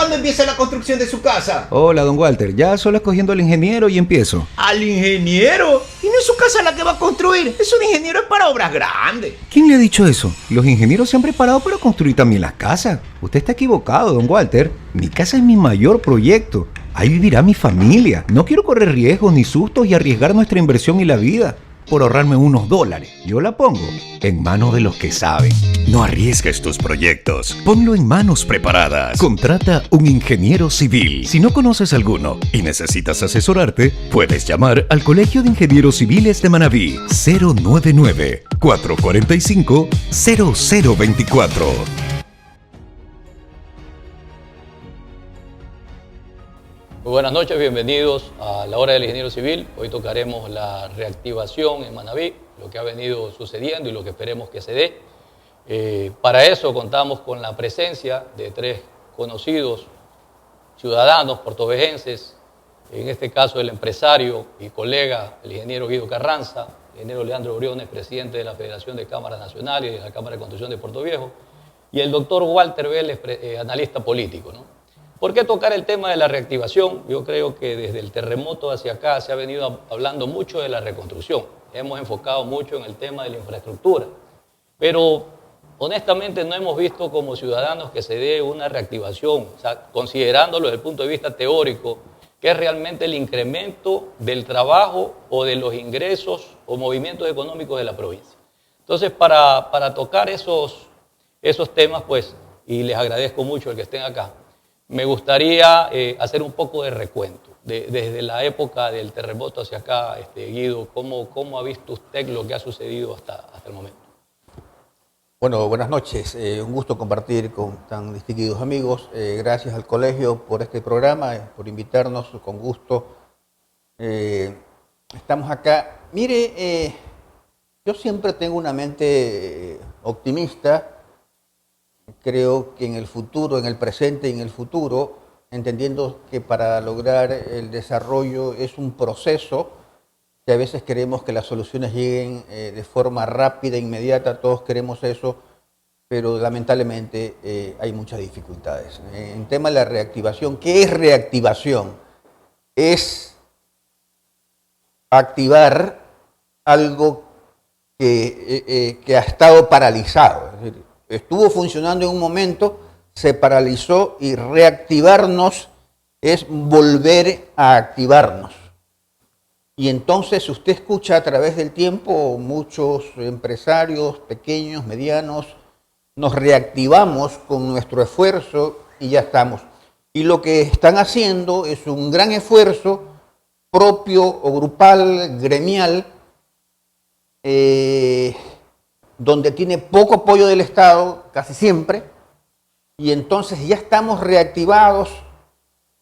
cuándo empieza la construcción de su casa? Hola, don Walter. Ya solo escogiendo al ingeniero y empiezo. ¿Al ingeniero? ¿Y no es su casa la que va a construir? Es un ingeniero para obras grandes. ¿Quién le ha dicho eso? Los ingenieros se han preparado para construir también las casas. Usted está equivocado, don Walter. Mi casa es mi mayor proyecto. Ahí vivirá mi familia. No quiero correr riesgos ni sustos y arriesgar nuestra inversión y la vida por ahorrarme unos dólares. Yo la pongo en manos de los que saben. No arriesgues tus proyectos. Ponlo en manos preparadas. Contrata un ingeniero civil. Si no conoces alguno y necesitas asesorarte, puedes llamar al Colegio de Ingenieros Civiles de Manabí 099-445-0024. Muy buenas noches, bienvenidos a la hora del ingeniero civil. Hoy tocaremos la reactivación en Manabí, lo que ha venido sucediendo y lo que esperemos que se dé. Para eso contamos con la presencia de tres conocidos ciudadanos portovejenses, en este caso el empresario y colega, el ingeniero Guido Carranza, el ingeniero Leandro Briones, presidente de la Federación de Cámaras Nacionales y de la Cámara de Construcción de Puerto Viejo, y el doctor Walter Vélez, analista político, ¿no? ¿Por qué tocar el tema de la reactivación? Yo creo que desde el terremoto hacia acá se ha venido hablando mucho de la reconstrucción. Hemos enfocado mucho en el tema de la infraestructura. Pero honestamente no hemos visto como ciudadanos que se dé una reactivación, o sea, considerándolo desde el punto de vista teórico, que es realmente el incremento del trabajo o de los ingresos o movimientos económicos de la provincia. Entonces, para tocar esos temas, pues, y les agradezco mucho el que estén acá, me gustaría hacer un poco de recuento. Desde la época del terremoto hacia acá, Guido, ¿cómo ha visto usted lo que ha sucedido hasta el momento? Bueno, buenas noches. Un gusto compartir con tan distinguidos amigos. Gracias al colegio por este programa, por invitarnos con gusto. Estamos acá. Mire, yo siempre tengo una mente optimista. Creo que en el futuro, en el presente y en el futuro, entendiendo que para lograr el desarrollo es un proceso, que a veces queremos que las soluciones lleguen de forma rápida, inmediata, todos queremos eso, pero lamentablemente hay muchas dificultades. En tema de la reactivación, ¿qué es reactivación? Es activar algo que ha estado paralizado. Es decir, estuvo funcionando en un momento, se paralizó y reactivarnos es volver a activarnos. Y entonces usted escucha a través del tiempo muchos empresarios pequeños, medianos, nos reactivamos con nuestro esfuerzo y ya estamos. Y lo que están haciendo es un gran esfuerzo propio o grupal, gremial, donde tiene poco apoyo del Estado, casi siempre, y entonces ya estamos reactivados.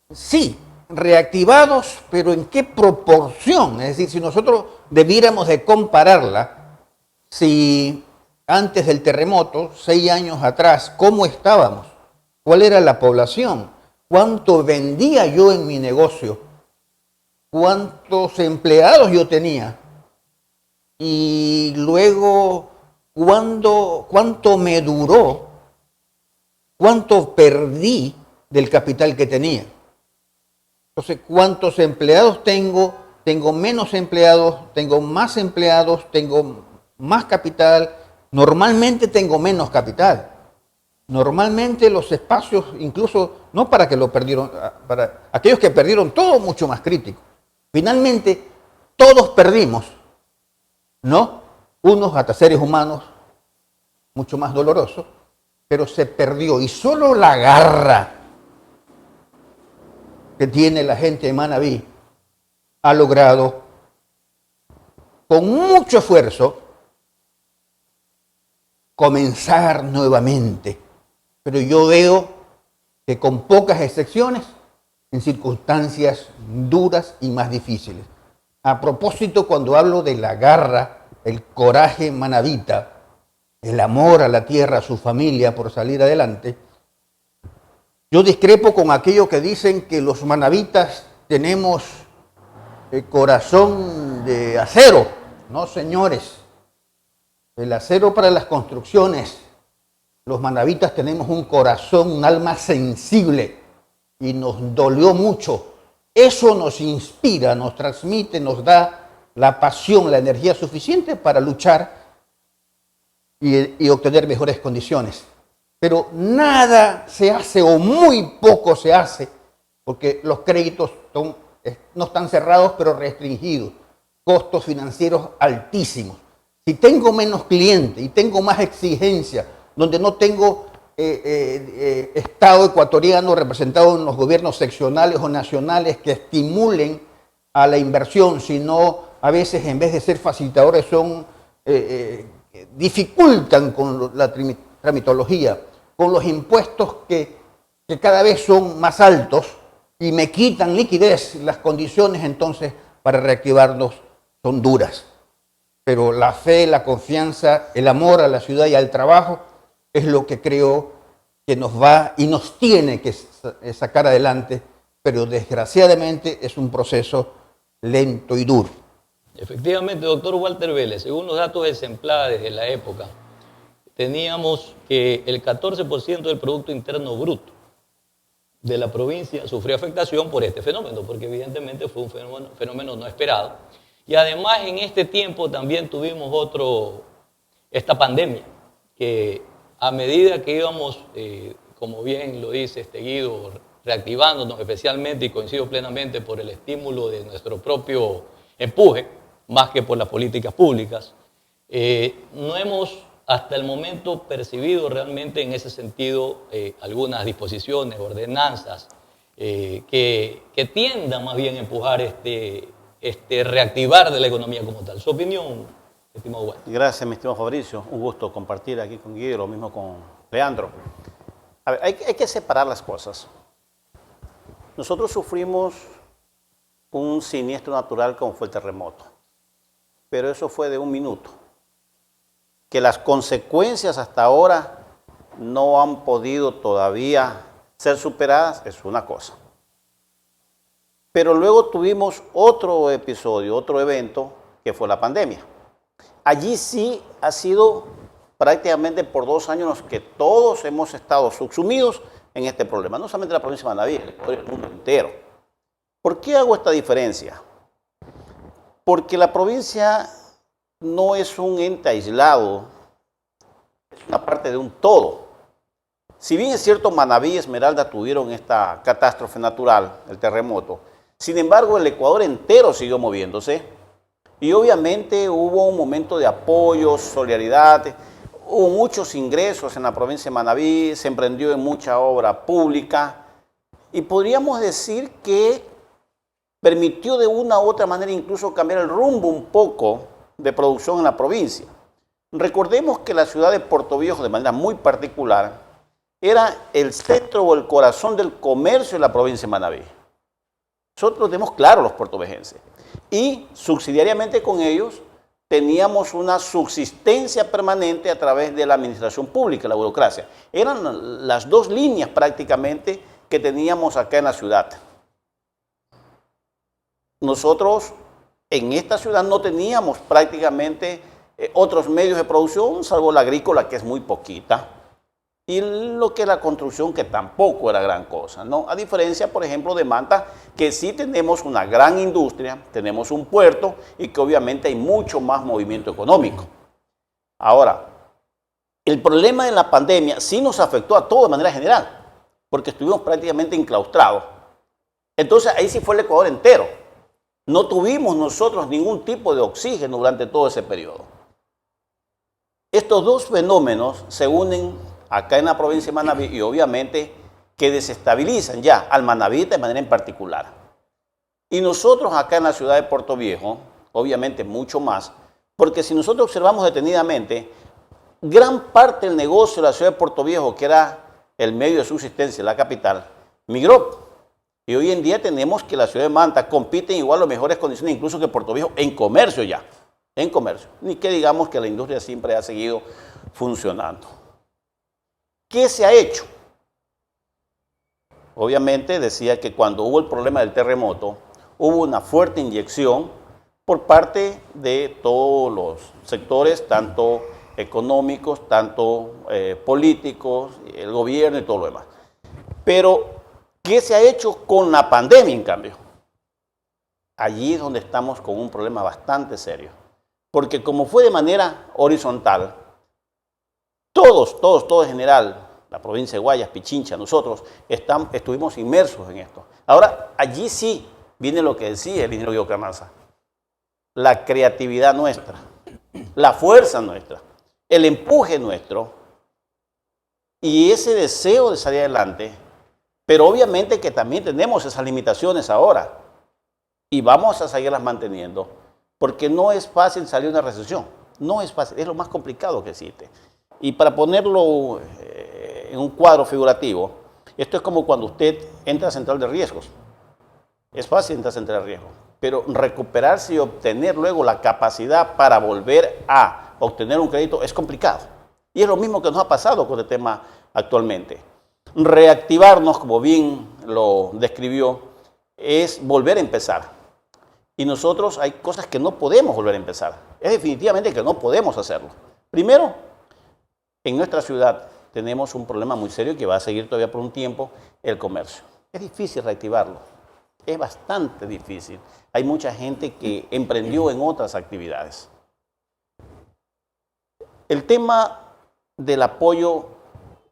Sí, reactivados, pero ¿en qué proporción? Es decir, si nosotros debiéramos de compararla, si antes del terremoto, 6 años atrás, ¿cómo estábamos? ¿Cuál era la población? ¿Cuánto vendía yo en mi negocio? ¿Cuántos empleados yo tenía? Y luego, ¿cuánto me duró? ¿Cuánto perdí del capital que tenía? Entonces, ¿cuántos empleados tengo? Tengo menos empleados, tengo más empleados, tengo más capital. Normalmente tengo menos capital. Normalmente los espacios, incluso, no para que lo perdieron, para aquellos que perdieron todo, mucho más crítico. Finalmente, todos perdimos, ¿no? Unos hasta seres humanos, mucho más dolorosos, pero se perdió. Y solo la garra que tiene la gente de Manabí ha logrado, con mucho esfuerzo, comenzar nuevamente. Pero yo veo que con pocas excepciones, en circunstancias duras y más difíciles. A propósito, cuando hablo de la garra, el coraje manabita, el amor a la tierra, a su familia por salir adelante, yo discrepo con aquellos que dicen que los manabitas tenemos el corazón de acero. No, señores. El acero para las construcciones. Los manabitas tenemos un corazón, un alma sensible. y nos dolió mucho. Eso nos inspira, nos transmite, nos da la pasión, la energía suficiente para luchar y obtener mejores condiciones. Pero nada se hace o muy poco se hace porque los créditos no están cerrados pero restringidos, costos financieros altísimos. Si tengo menos clientes y tengo más exigencia, donde no tengo Estado ecuatoriano representado en los gobiernos seccionales o nacionales que estimulen a la inversión, sino a veces en vez de ser facilitadores dificultan con la tramitología, con los impuestos que cada vez son más altos y me quitan liquidez, las condiciones entonces para reactivarlos son duras. Pero la fe, la confianza, el amor a la ciudad y al trabajo es lo que creo que nos va y nos tiene que sacar adelante, pero desgraciadamente es un proceso lento y duro. Efectivamente, doctor Walter Vélez, según los datos de Semplades de la época, teníamos que el 14% del Producto Interno Bruto de la provincia sufrió afectación por este fenómeno, porque evidentemente fue un fenómeno no esperado. Y además en este tiempo también tuvimos esta pandemia, que a medida que íbamos, como bien lo dice Guido, reactivándonos especialmente, y coincido plenamente, por el estímulo de nuestro propio empuje, más que por las políticas públicas, no hemos hasta el momento percibido realmente en ese sentido algunas disposiciones, ordenanzas, que tiendan más bien a empujar este reactivar de la economía como tal. Su opinión, estimado Walter. Gracias, mi estimado Fabricio. Un gusto compartir aquí con Guido, lo mismo con Leandro. A ver, hay que separar las cosas. Nosotros sufrimos un siniestro natural como fue el terremoto, pero eso fue de un minuto. Que las consecuencias hasta ahora no han podido todavía ser superadas es una cosa. Pero luego tuvimos otro episodio, otro evento, que fue la pandemia. Allí sí ha sido prácticamente por 2 años los que todos hemos estado subsumidos en este problema. No solamente la provincia de Manabí, el mundo entero. ¿Por qué hago esta diferencia? Porque la provincia no es un ente aislado, es una parte de un todo. Si bien es cierto, Manabí y Esmeralda tuvieron esta catástrofe natural, el terremoto, sin embargo el Ecuador entero siguió moviéndose y obviamente hubo un momento de apoyo, solidaridad, hubo muchos ingresos en la provincia de Manabí, se emprendió en mucha obra pública y podríamos decir que permitió de una u otra manera incluso cambiar el rumbo un poco de producción en la provincia. Recordemos que la ciudad de Portoviejo, de manera muy particular, era el centro o el corazón del comercio de la provincia de Manabí. Nosotros lo tenemos claro, los portovejenses. Y subsidiariamente con ellos teníamos una subsistencia permanente a través de la administración pública, la burocracia. Eran las 2 líneas prácticamente que teníamos acá en la ciudad. Nosotros en esta ciudad no teníamos prácticamente otros medios de producción, salvo la agrícola, que es muy poquita, y lo que es la construcción, que tampoco era gran cosa, ¿no? A diferencia, por ejemplo, de Manta, que sí tenemos una gran industria, tenemos un puerto y que obviamente hay mucho más movimiento económico. Ahora, el problema de la pandemia sí nos afectó a todos de manera general, porque estuvimos prácticamente enclaustrados. Entonces, ahí sí fue el Ecuador entero. No tuvimos nosotros ningún tipo de oxígeno durante todo ese periodo. Estos 2 fenómenos se unen acá en la provincia de Manabí y obviamente que desestabilizan ya al Manabí de manera en particular. Y nosotros acá en la ciudad de Portoviejo, obviamente mucho más, porque si nosotros observamos detenidamente, gran parte del negocio de la ciudad de Portoviejo, que era el medio de subsistencia de la capital, migró. Y hoy en día tenemos que la ciudad de Manta compite en igual o mejores condiciones incluso que Portoviejo en comercio ya, en comercio. Ni que digamos que la industria siempre ha seguido funcionando. ¿Qué se ha hecho? Obviamente decía que cuando hubo el problema del terremoto, hubo una fuerte inyección por parte de todos los sectores, tanto económicos, tanto políticos, el gobierno y todo lo demás. Pero ¿Qué se ha hecho con la pandemia, en cambio? Allí es donde estamos con un problema bastante serio. Porque como fue de manera horizontal, todos en general, la provincia de Guayas, Pichincha, nosotros estuvimos inmersos en esto. Ahora, allí sí viene lo que decía el ingeniero Guido Carranza. La creatividad nuestra, la fuerza nuestra, el empuje nuestro y ese deseo de salir adelante. Pero obviamente que también tenemos esas limitaciones ahora y vamos a seguirlas manteniendo porque no es fácil salir de una recesión. No es fácil, es lo más complicado que existe. Y para ponerlo en un cuadro figurativo, esto es como cuando usted entra a central de riesgos. Es fácil entrar a central de riesgos, pero recuperarse y obtener luego la capacidad para volver a obtener un crédito es complicado. Y es lo mismo que nos ha pasado con el tema actualmente. Reactivarnos, como bien lo describió, es volver a empezar. Y nosotros hay cosas que no podemos volver a empezar. Es definitivamente que no podemos hacerlo. Primero, en nuestra ciudad tenemos un problema muy serio que va a seguir todavía por un tiempo, el comercio. Es difícil reactivarlo. Es bastante difícil. Hay mucha gente que emprendió en otras actividades. El tema del apoyo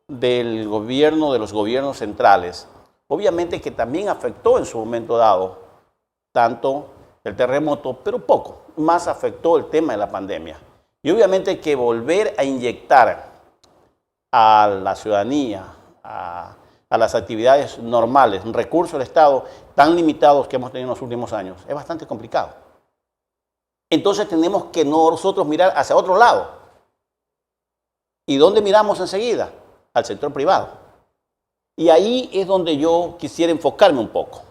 del gobierno, de los gobiernos centrales, obviamente que también afectó en su momento dado tanto el terremoto, pero poco, más afectó el tema de la pandemia. Y obviamente que volver a inyectar a la ciudadanía, a las actividades normales, recursos del Estado tan limitados que hemos tenido en los últimos años, es bastante complicado. Entonces tenemos que nosotros mirar hacia otro lado. ¿Y dónde miramos enseguida? Al sector privado. Y ahí es donde yo quisiera enfocarme un poco.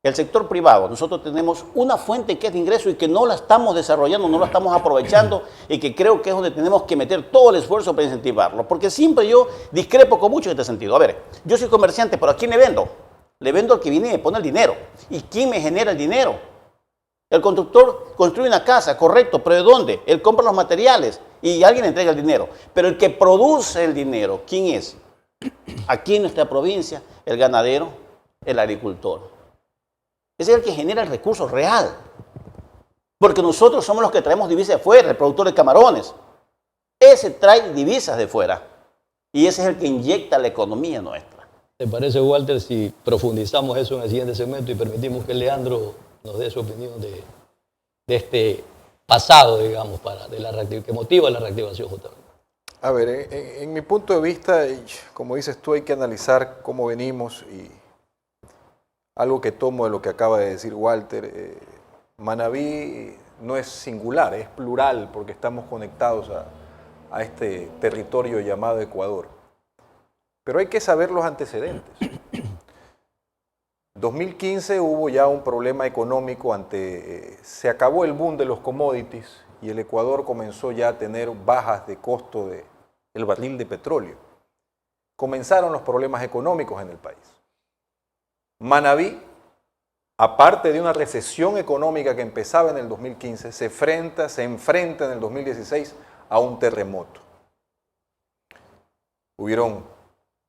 El sector privado, nosotros tenemos una fuente que es de ingreso y que no la estamos desarrollando, no la estamos aprovechando y que creo que es donde tenemos que meter todo el esfuerzo para incentivarlo. Porque siempre yo discrepo con mucho en este sentido. A ver, yo soy comerciante, pero ¿a quién le vendo? Le vendo al que viene y me pone el dinero. ¿Y quién me genera el dinero? El constructor construye una casa, correcto, pero ¿de dónde? Él compra los materiales y alguien entrega el dinero. Pero el que produce el dinero, ¿quién es? Aquí en nuestra provincia, el ganadero, el agricultor. Ese es el que genera el recurso real. Porque nosotros somos los que traemos divisas de fuera, el productor de camarones. Ese trae divisas de fuera. Y ese es el que inyecta la economía nuestra. ¿Te parece, Walter, si profundizamos eso en el siguiente segmento y permitimos que Leandro nos dé su opinión de este pasado, digamos, que motiva la reactivación justamente? A ver, en mi punto de vista, como dices tú, hay que analizar cómo venimos y algo que tomo de lo que acaba de decir Walter, Manabí no es singular, es plural porque estamos conectados a este territorio llamado Ecuador. Pero hay que saber los antecedentes. 2015 hubo ya un problema económico se acabó el boom de los commodities y el Ecuador comenzó ya a tener bajas de costo del barril de petróleo. Comenzaron los problemas económicos en el país. Manabí, aparte de una recesión económica que empezaba en el 2015, se enfrenta en el 2016 a un terremoto. Hubieron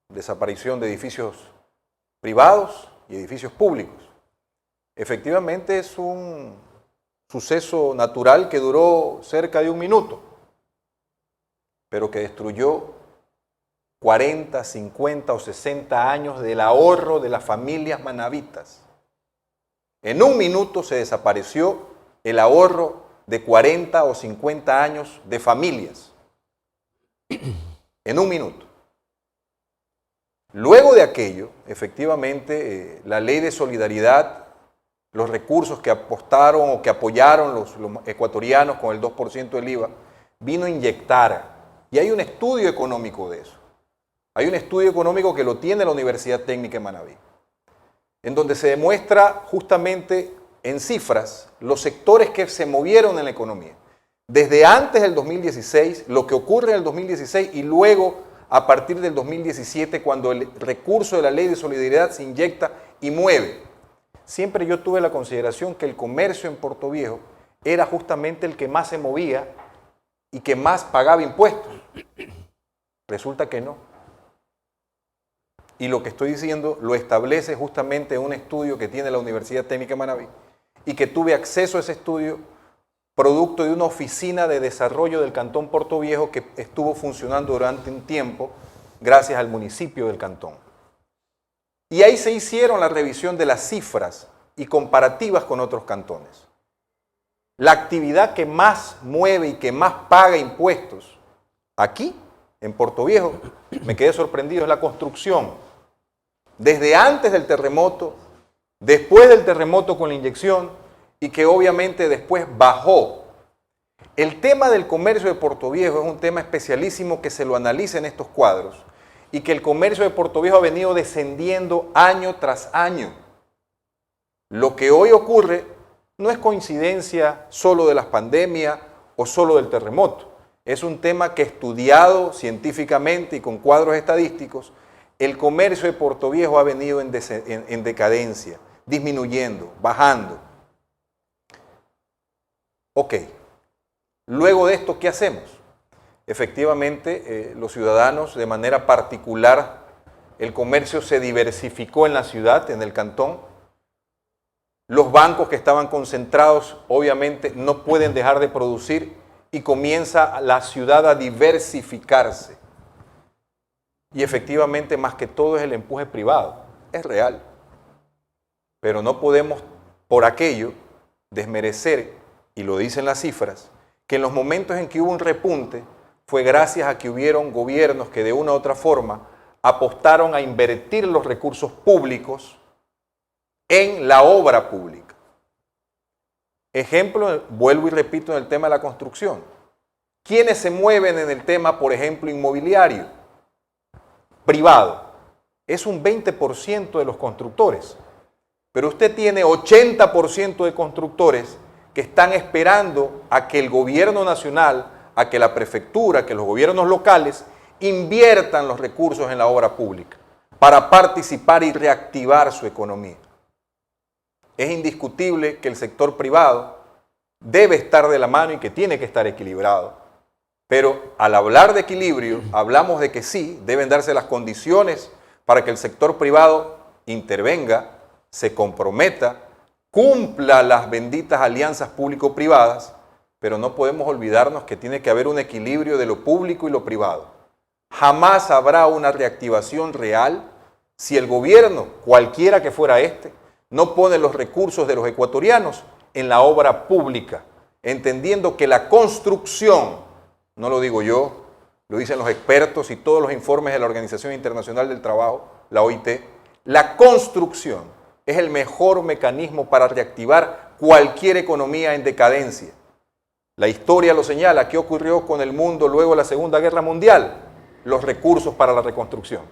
desaparición de edificios privados y edificios públicos. Efectivamente es un suceso natural que duró cerca de un minuto, pero que destruyó 40, 50 o 60 años del ahorro de las familias manavitas. En un minuto se desapareció el ahorro de 40 o 50 años de familias. En un minuto. Luego de aquello, efectivamente, la ley de solidaridad, los recursos que apostaron o que apoyaron los ecuatorianos con el 2% del IVA, vino a inyectar. Y hay un estudio económico de eso. Hay un estudio económico que lo tiene la Universidad Técnica de Manabí, en donde se demuestra justamente en cifras los sectores que se movieron en la economía. Desde antes del 2016, lo que ocurre en el 2016 y luego a partir del 2017 cuando el recurso de la ley de solidaridad se inyecta y mueve. Siempre yo tuve la consideración que el comercio en Puerto Viejo era justamente el que más se movía y que más pagaba impuestos. Resulta que no. y lo que estoy diciendo lo establece justamente un estudio que tiene la Universidad Técnica de Manabí y que tuve acceso a ese estudio producto de una oficina de desarrollo del Cantón Portoviejo que estuvo funcionando durante un tiempo gracias al municipio del cantón. Y ahí se hicieron la revisión de las cifras y comparativas con otros cantones. La actividad que más mueve y que más paga impuestos aquí, en Portoviejo, me quedé sorprendido, es la construcción. Desde antes del terremoto, después del terremoto con la inyección y que obviamente después bajó. El tema del comercio de Portoviejo es un tema especialísimo que se lo analiza en estos cuadros y que el comercio de Portoviejo ha venido descendiendo año tras año. Lo que hoy ocurre no es coincidencia solo de las pandemias o solo del terremoto. Es un tema que estudiado científicamente y con cuadros estadísticos, el comercio de Portoviejo ha venido en decadencia, disminuyendo, bajando. Ok, luego de esto, ¿qué hacemos? Efectivamente, los ciudadanos, de manera particular, el comercio se diversificó en la ciudad, en el cantón. Los bancos que estaban concentrados, obviamente, no pueden dejar de producir y comienza la ciudad a diversificarse. Y efectivamente, más que todo, es el empuje privado. Es real. Pero no podemos, por aquello, desmerecer, y lo dicen las cifras, que en los momentos en que hubo un repunte, fue gracias a que hubieron gobiernos que de una u otra forma apostaron a invertir los recursos públicos en la obra pública. Ejemplo, vuelvo y repito en el tema de la construcción. ¿Quiénes se mueven en el tema, por ejemplo, inmobiliario? Privado. Es un 20% de los constructores. Pero usted tiene 80% de constructores que están esperando a que el gobierno nacional, a que la prefectura, a que los gobiernos locales inviertan los recursos en la obra pública para participar y reactivar su economía. Es indiscutible que el sector privado debe estar de la mano y que tiene que estar equilibrado. Pero al hablar de equilibrio, hablamos de que sí, deben darse las condiciones para que el sector privado intervenga, se comprometa, cumpla las benditas alianzas público-privadas, pero no podemos olvidarnos que tiene que haber un equilibrio de lo público y lo privado. Jamás habrá una reactivación real si el gobierno, cualquiera que fuera este, no pone los recursos de los ecuatorianos en la obra pública, entendiendo que la construcción, no lo digo yo, lo dicen los expertos y todos los informes de la Organización Internacional del Trabajo, la OIT, la construcción es el mejor mecanismo para reactivar cualquier economía en decadencia. La historia lo señala. ¿Qué ocurrió con el mundo luego de la Segunda Guerra Mundial? Los recursos para la reconstrucción.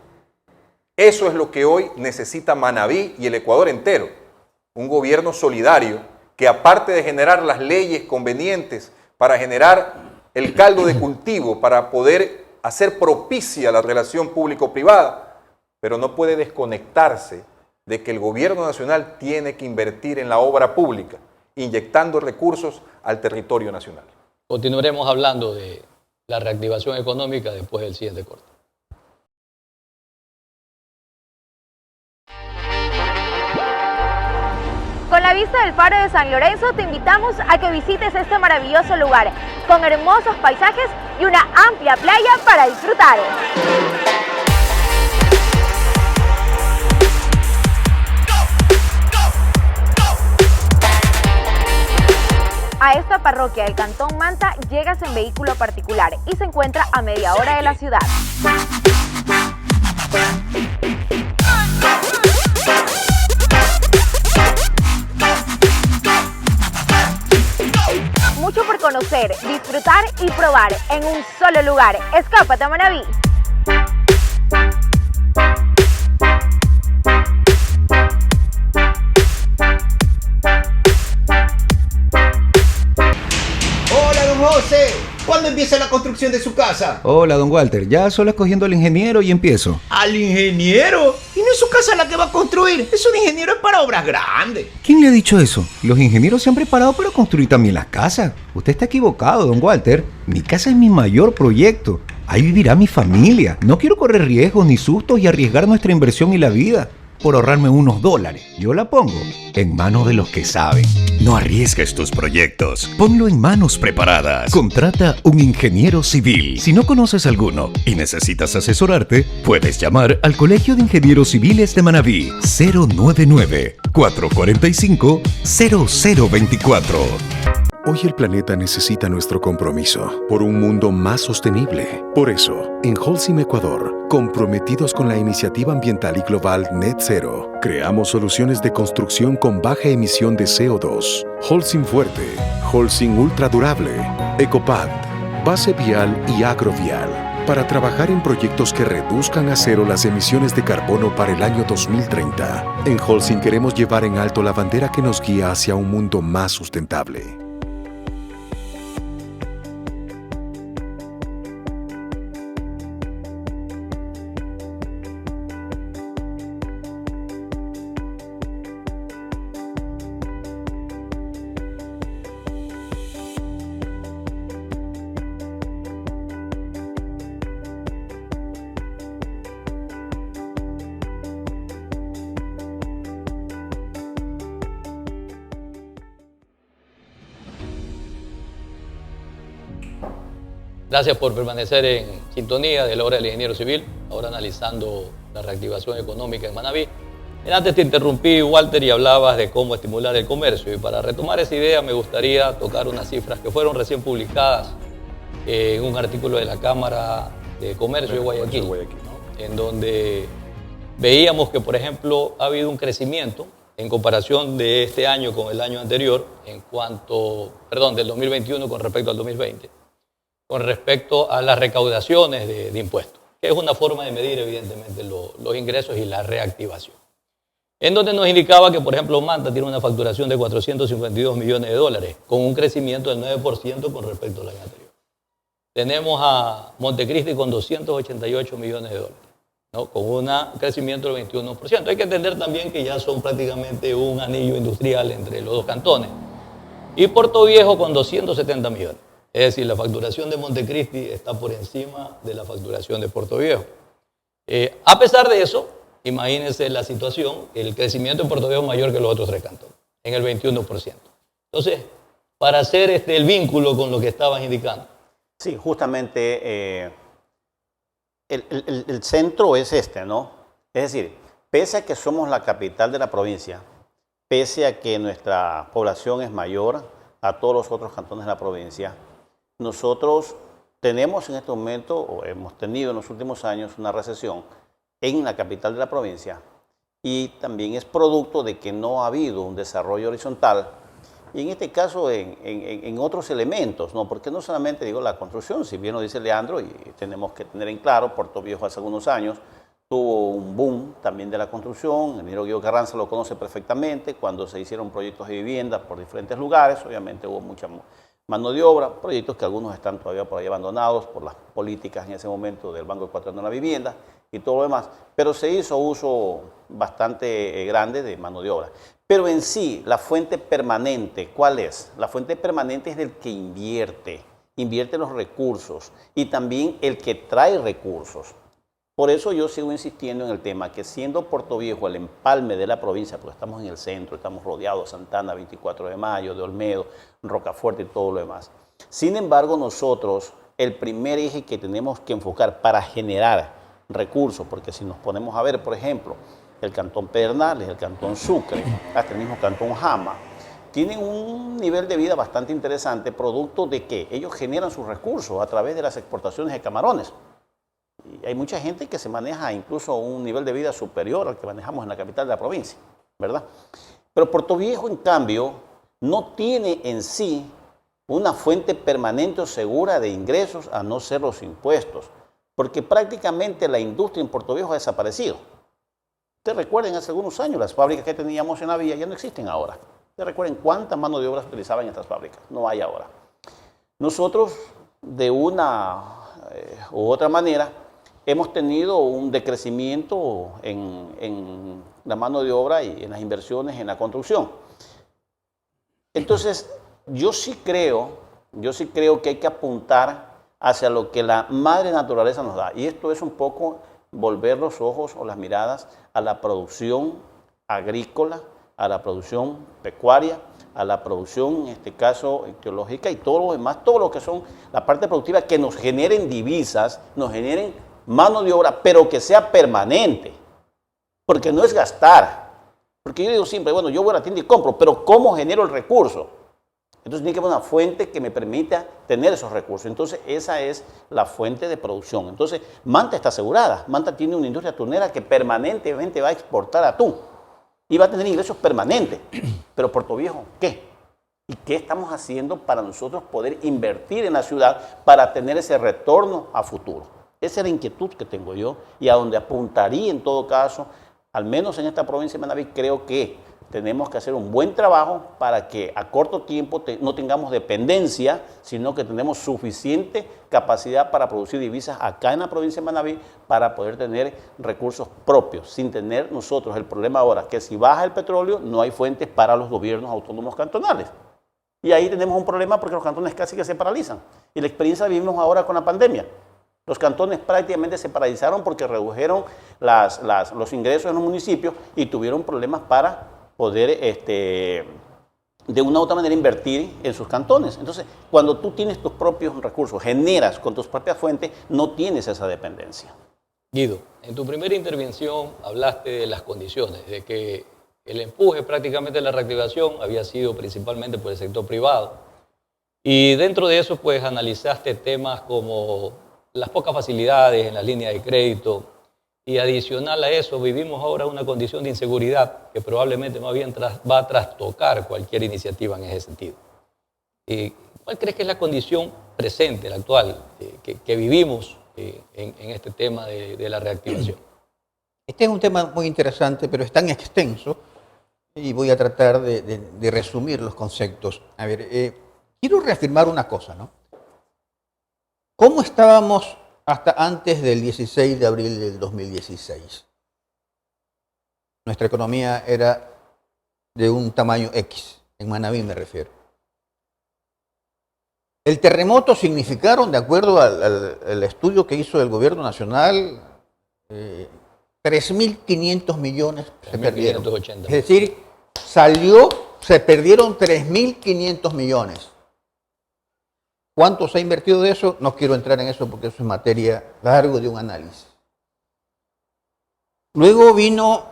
Eso es lo que hoy necesita Manabí y el Ecuador entero. Un gobierno solidario que, aparte de generar las leyes convenientes para generar el caldo de cultivo, para poder hacer propicia la relación público-privada, pero no puede desconectarse de que el gobierno nacional tiene que invertir en la obra pública, inyectando recursos al territorio nacional. Continuaremos hablando de la reactivación económica después del siguiente corte. Con la vista del Faro de San Lorenzo, te invitamos a que visites este maravilloso lugar, con hermosos paisajes y una amplia playa para disfrutar. A esta parroquia del Cantón Manta llegas en vehículo particular y se encuentra a media hora de la ciudad. Mucho por conocer, disfrutar y probar en un solo lugar. Escápate a Manabí. Hola, don José. ¿Cuándo empieza la construcción de su casa? Hola, don Walter. Ya solo escogiendo al ingeniero y empiezo. ¿Al ingeniero? ¿Y no es su casa la que va a construir? Es un ingeniero para obras grandes. ¿Quién le ha dicho eso? Los ingenieros se han preparado para construir también las casas. Usted está equivocado, don Walter. Mi casa es mi mayor proyecto. Ahí vivirá mi familia. No quiero correr riesgos ni sustos y arriesgar nuestra inversión y la vida por ahorrarme unos dólares. Yo la pongo en manos de los que saben. No arriesgues tus proyectos. Ponlo en manos preparadas. Contrata un ingeniero civil. Si no conoces alguno y necesitas asesorarte, puedes llamar al Colegio de Ingenieros Civiles de Manabí 099-445-0024. Hoy el planeta necesita nuestro compromiso por un mundo más sostenible. Por eso, en Holcim Ecuador, comprometidos con la iniciativa ambiental y global Net Zero, creamos soluciones de construcción con baja emisión de CO2. Holcim Fuerte, Holcim Ultra Durable, Ecopad, Base Vial y Agrovial, para trabajar en proyectos que reduzcan a cero las emisiones de carbono para el año 2030. En Holcim queremos llevar en alto la bandera que nos guía hacia un mundo más sustentable. Gracias por permanecer en sintonía de la hora del ingeniero civil, ahora analizando la reactivación económica en Manabí. Antes te interrumpí, Walter, y hablabas de cómo estimular el comercio. Y para retomar esa idea me gustaría tocar unas cifras que fueron recién publicadas en un artículo de la Cámara de Comercio de Guayaquil, ¿no? En donde veíamos que, por ejemplo, ha habido un crecimiento en comparación de este año con el año anterior, del 2021 con respecto al 2020. Con respecto a las recaudaciones de impuestos, que es una forma de medir evidentemente los ingresos y la reactivación. En donde nos indicaba que, por ejemplo, Manta tiene una facturación de 452 millones de dólares, con un crecimiento del 9% con respecto al año anterior. Tenemos a Montecristi con 288 millones de dólares, ¿no? Con un crecimiento del 21%. Hay que entender también que ya son prácticamente un anillo industrial entre los dos cantones. Y Puerto Viejo con 270 millones. Es decir, la facturación de Montecristi está por encima de la facturación de Puerto Viejo. A pesar de eso, imagínense la situación, el crecimiento en Puerto Viejo es mayor que los otros tres cantones, en el 21%. Entonces, para hacer el vínculo con lo que estabas indicando. Sí, justamente el centro es ¿no? Es decir, pese a que somos la capital de la provincia, pese a que nuestra población es mayor a todos los otros cantones de la provincia, nosotros tenemos en este momento, o hemos tenido en los últimos años, una recesión en la capital de la provincia, y también es producto de que no ha habido un desarrollo horizontal, y en este caso en otros elementos, ¿no? Porque no solamente digo la construcción, si bien lo dice Leandro, y tenemos que tener en claro, Puerto Viejo hace algunos años tuvo un boom también de la construcción, el ingeniero Guido Carranza lo conoce perfectamente, cuando se hicieron proyectos de vivienda por diferentes lugares, obviamente hubo mucha mano de obra, proyectos que algunos están todavía por ahí abandonados por las políticas en ese momento del Banco Ecuatoriano de la Vivienda y todo lo demás, pero se hizo uso bastante grande de mano de obra. Pero en sí, la fuente permanente, ¿cuál es? La fuente permanente es del que invierte los recursos y también el que trae recursos. Por eso yo sigo insistiendo en el tema que siendo Puerto Viejo el empalme de la provincia, porque estamos en el centro, estamos rodeados de Santana, 24 de Mayo, de Olmedo, Rocafuerte y todo lo demás. Sin embargo, nosotros, el primer eje que tenemos que enfocar para generar recursos, porque si nos ponemos a ver, por ejemplo, el Cantón Pedernales, el Cantón Sucre, hasta el mismo Cantón Jama, tienen un nivel de vida bastante interesante, producto de que ellos generan sus recursos a través de las exportaciones de camarones. Y hay mucha gente que se maneja incluso un nivel de vida superior al que manejamos en la capital de la provincia, ¿verdad? Pero Puerto Viejo, en cambio, no tiene en sí una fuente permanente o segura de ingresos a no ser los impuestos, porque prácticamente la industria en Puerto Viejo ha desaparecido. Ustedes recuerden, hace algunos años las fábricas que teníamos en la villa ya no existen ahora. Ustedes recuerden cuánta mano de obra se utilizaba en estas fábricas, no hay ahora. Nosotros, de una u otra manera, hemos tenido un decrecimiento en la mano de obra y en las inversiones en la construcción. Entonces, yo sí creo que hay que apuntar hacia lo que la madre naturaleza nos da. Y esto es un poco volver los ojos o las miradas a la producción agrícola, a la producción pecuaria, a la producción, en este caso, teológica y todo lo demás, todo lo que son la parte productiva que nos generen divisas, nos generen mano de obra, pero que sea permanente, porque no es gastar. Porque yo digo siempre, bueno, yo voy a la tienda y compro, pero ¿cómo genero el recurso? Entonces tiene que haber una fuente que me permita tener esos recursos. Entonces esa es la fuente de producción. Entonces Manta está asegurada. Manta tiene una industria atunera que permanentemente va a exportar atún y va a tener ingresos permanentes. Pero Puerto Viejo, ¿qué? ¿Y qué estamos haciendo para nosotros poder invertir en la ciudad para tener ese retorno a futuro? Esa es la inquietud que tengo yo y a donde apuntaría en todo caso, al menos en esta provincia de Manabí, creo que tenemos que hacer un buen trabajo para que a corto tiempo no tengamos dependencia, sino que tenemos suficiente capacidad para producir divisas acá en la provincia de Manabí para poder tener recursos propios, sin tener nosotros el problema ahora que si baja el petróleo no hay fuentes para los gobiernos autónomos cantonales. Y ahí tenemos un problema porque los cantones casi que se paralizan. Y la experiencia la vivimos ahora con la pandemia. Los cantones prácticamente se paralizaron porque redujeron los ingresos en los municipios y tuvieron problemas para poder de una u otra manera invertir en sus cantones. Entonces, cuando tú tienes tus propios recursos, generas con tus propias fuentes, no tienes esa dependencia. Guido, en tu primera intervención hablaste de las condiciones, de que el empuje prácticamente de la reactivación había sido principalmente por el sector privado. Y dentro de eso, pues, analizaste temas como las pocas facilidades en las líneas de crédito. Y adicional a eso, vivimos ahora una condición de inseguridad que probablemente más bien va a trastocar cualquier iniciativa en ese sentido. ¿Cuál crees que es la condición presente, la actual, que vivimos en este tema de la reactivación? Este es un tema muy interesante, pero es tan extenso y voy a tratar de resumir los conceptos. A ver, quiero reafirmar una cosa, ¿no? ¿Cómo estábamos hasta antes del 16 de abril del 2016? Nuestra economía era de un tamaño X, en Manabí me refiero. El terremoto significaron, de acuerdo al estudio que hizo el gobierno nacional, 3.500 millones se perdieron. 3.580. Es decir, se perdieron 3.500 millones. ¿Cuánto se ha invertido de eso? No quiero entrar en eso porque eso es materia largo de un análisis. Luego vino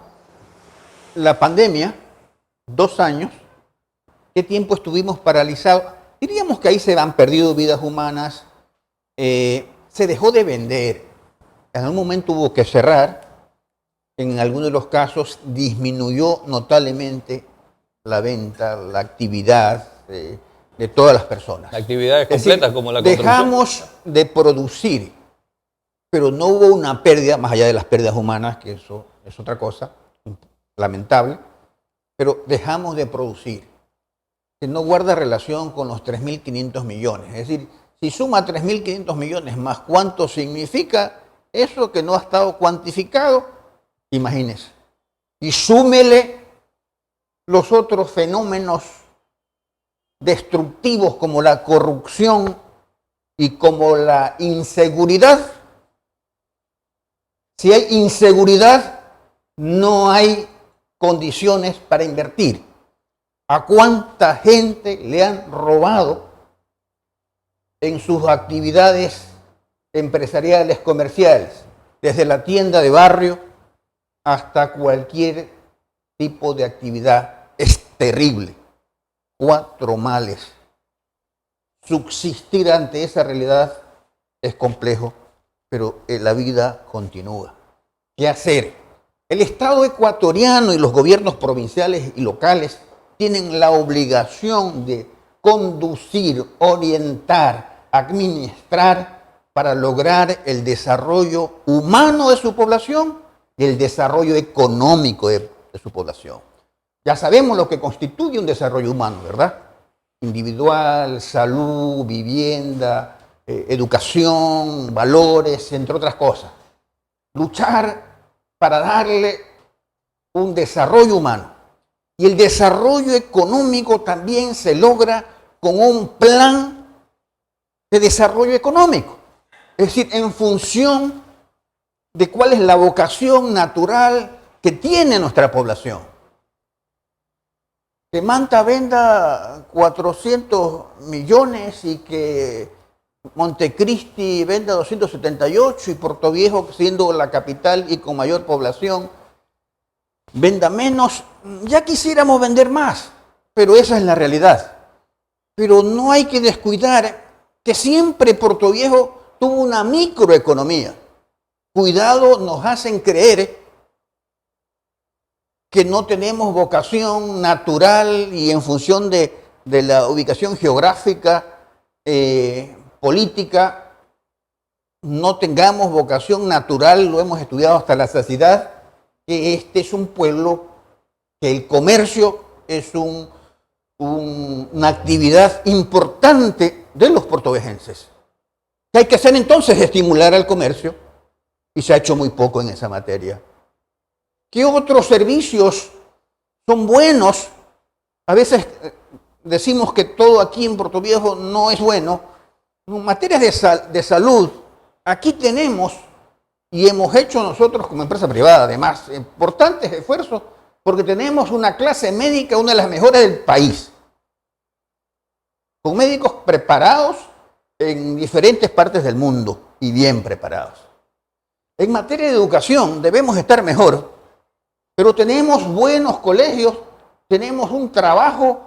la pandemia, 2 años. ¿Qué tiempo estuvimos paralizados? Diríamos que ahí se han perdido vidas humanas. Se dejó de vender. En algún momento hubo que cerrar. En algunos de los casos disminuyó notablemente la venta, la actividad de todas las personas. Actividades completas como la construcción. Dejamos de producir, pero no hubo una pérdida, más allá de las pérdidas humanas, que eso es otra cosa, lamentable, pero dejamos de producir, que no guarda relación con los 3.500 millones. Es decir, si suma 3.500 millones más cuánto significa eso que no ha estado cuantificado, imagínese. Y súmele los otros fenómenos destructivos como la corrupción y como la inseguridad. Si hay inseguridad, no hay condiciones para invertir. ¿A cuánta gente le han robado en sus actividades empresariales, comerciales? Desde la tienda de barrio hasta cualquier tipo de actividad. Es terrible. 4 males. Subsistir ante esa realidad es complejo, pero la vida continúa. ¿Qué hacer? El Estado ecuatoriano y los gobiernos provinciales y locales tienen la obligación de conducir, orientar, administrar para lograr el desarrollo humano de su población y el desarrollo económico de su población. Ya sabemos lo que constituye un desarrollo humano, ¿verdad? Individual, salud, vivienda, educación, valores, entre otras cosas. Luchar para darle un desarrollo humano. Y el desarrollo económico también se logra con un plan de desarrollo económico. Es decir, en función de cuál es la vocación natural que tiene nuestra población. Que Manta venda 400 millones y que Montecristi venda 278 y Portoviejo, siendo la capital y con mayor población, venda menos. Ya quisiéramos vender más, pero esa es la realidad. Pero no hay que descuidar que siempre Portoviejo tuvo una microeconomía. Cuidado, nos hacen creer que no tenemos vocación natural y en función de la ubicación geográfica, política, no tengamos vocación natural, lo hemos estudiado hasta la saciedad, que este es un pueblo que el comercio es una actividad importante de los portovejenses. ¿Qué hay que hacer entonces? Estimular al comercio, y se ha hecho muy poco en esa materia. ¿Qué otros servicios son buenos? A veces decimos que todo aquí en Portoviejo no es bueno. En materia de salud, aquí tenemos, y hemos hecho nosotros como empresa privada, además, importantes esfuerzos, porque tenemos una clase médica, una de las mejores del país, con médicos preparados en diferentes partes del mundo y bien preparados. En materia de educación debemos estar mejor, pero tenemos buenos colegios, tenemos un trabajo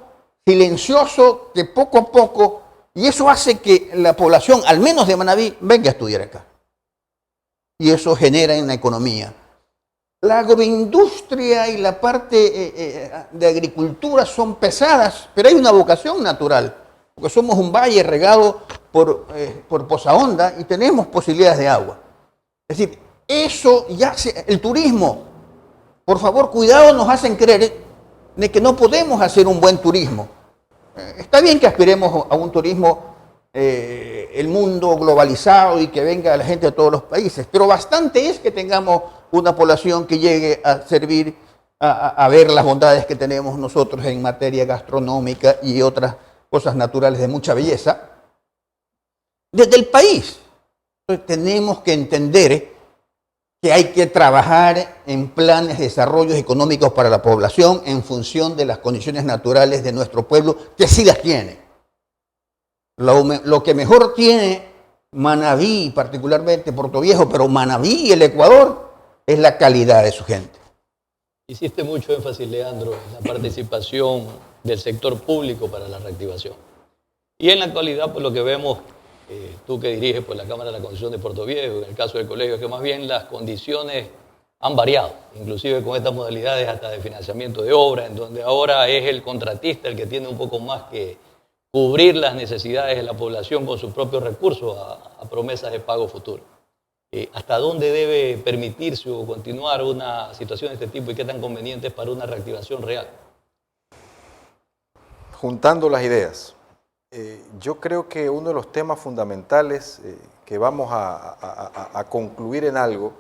silencioso que poco a poco, y eso hace que la población, al menos de Manabí, venga a estudiar acá. Y eso genera en la economía. La agroindustria y la parte de agricultura son pesadas, pero hay una vocación natural, porque somos un valle regado por Poza Honda y tenemos posibilidades de agua. Es decir, eso ya el turismo, por favor, cuidado, nos hacen creer de que no podemos hacer un buen turismo. Está bien que aspiremos a un turismo, el mundo globalizado y que venga la gente de todos los países, pero bastante es que tengamos una población que llegue a servir, a ver las bondades que tenemos nosotros en materia gastronómica y otras cosas naturales de mucha belleza, desde el país. Entonces tenemos que entender que hay que trabajar en planes de desarrollo económicos para la población en función de las condiciones naturales de nuestro pueblo, que sí las tiene. Lo que mejor tiene Manabí, particularmente Portoviejo, pero Manabí y el Ecuador, es la calidad de su gente. Hiciste mucho énfasis, Leandro, en la participación del sector público para la reactivación. Y en la actualidad, pues lo que vemos, tú que diriges pues, la Cámara de la Concesión de Portoviejo, en el caso del colegio, es que más bien las condiciones han variado, inclusive con estas modalidades hasta de financiamiento de obra, en donde ahora es el contratista el que tiene un poco más que cubrir las necesidades de la población con sus propios recursos a promesas de pago futuro. ¿Hasta dónde debe permitirse o continuar una situación de este tipo y qué tan conveniente es para una reactivación real? Juntando las ideas, yo creo que uno de los temas fundamentales que vamos a concluir en algo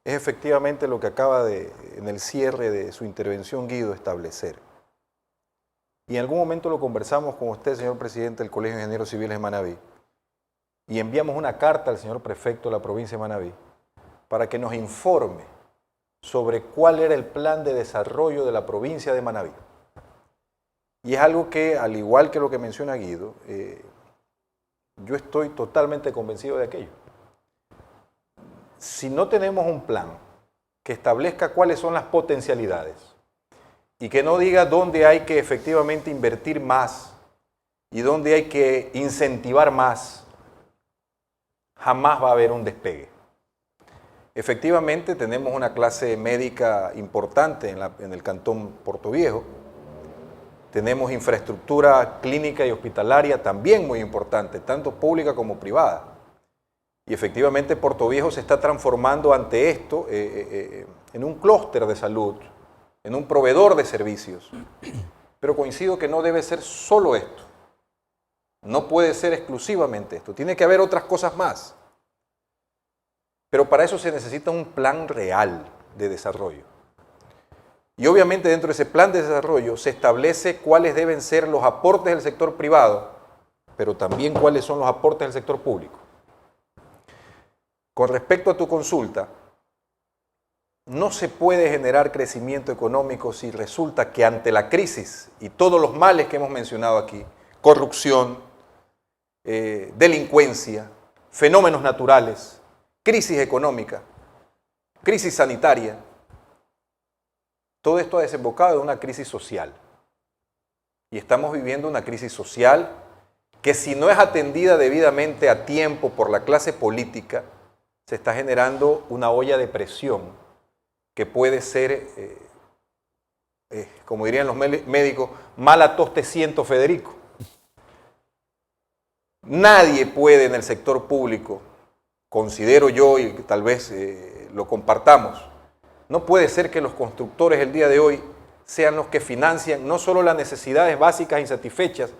es efectivamente lo que acaba en el cierre de su intervención Guido, establecer. Y en algún momento lo conversamos con usted, señor presidente del Colegio de Ingenieros Civiles de Manabí, y enviamos una carta al señor prefecto de la provincia de Manabí para que nos informe sobre cuál era el plan de desarrollo de la provincia de Manabí. Y es algo que, al igual que lo que menciona Guido, yo estoy totalmente convencido de aquello. Si no tenemos un plan que establezca cuáles son las potencialidades y que no diga dónde hay que efectivamente invertir más y dónde hay que incentivar más, jamás va a haber un despegue. Efectivamente, tenemos una clase médica importante en el cantón Portoviejo. Tenemos infraestructura clínica y hospitalaria también muy importante, tanto pública como privada. Y efectivamente Portoviejo se está transformando ante esto en un clúster de salud, en un proveedor de servicios. Pero coincido que no debe ser solo esto. No puede ser exclusivamente esto. Tiene que haber otras cosas más. Pero para eso se necesita un plan real de desarrollo. Y obviamente dentro de ese plan de desarrollo se establece cuáles deben ser los aportes del sector privado, pero también cuáles son los aportes del sector público. con respecto a tu consulta, no se puede generar crecimiento económico si resulta que ante la crisis y todos los males que hemos mencionado aquí, corrupción, delincuencia, fenómenos naturales, crisis económica, crisis sanitaria, todo esto ha desembocado en una crisis social. Y estamos viviendo una crisis social que si no es atendida debidamente a tiempo por la clase política, se está generando una olla de presión que puede ser, como dirían los médicos, mala tos te siento, Federico. Nadie puede en el sector público, considero yo y tal vez lo compartamos, no puede ser que los constructores el día de hoy sean los que financian no solo las necesidades básicas insatisfechas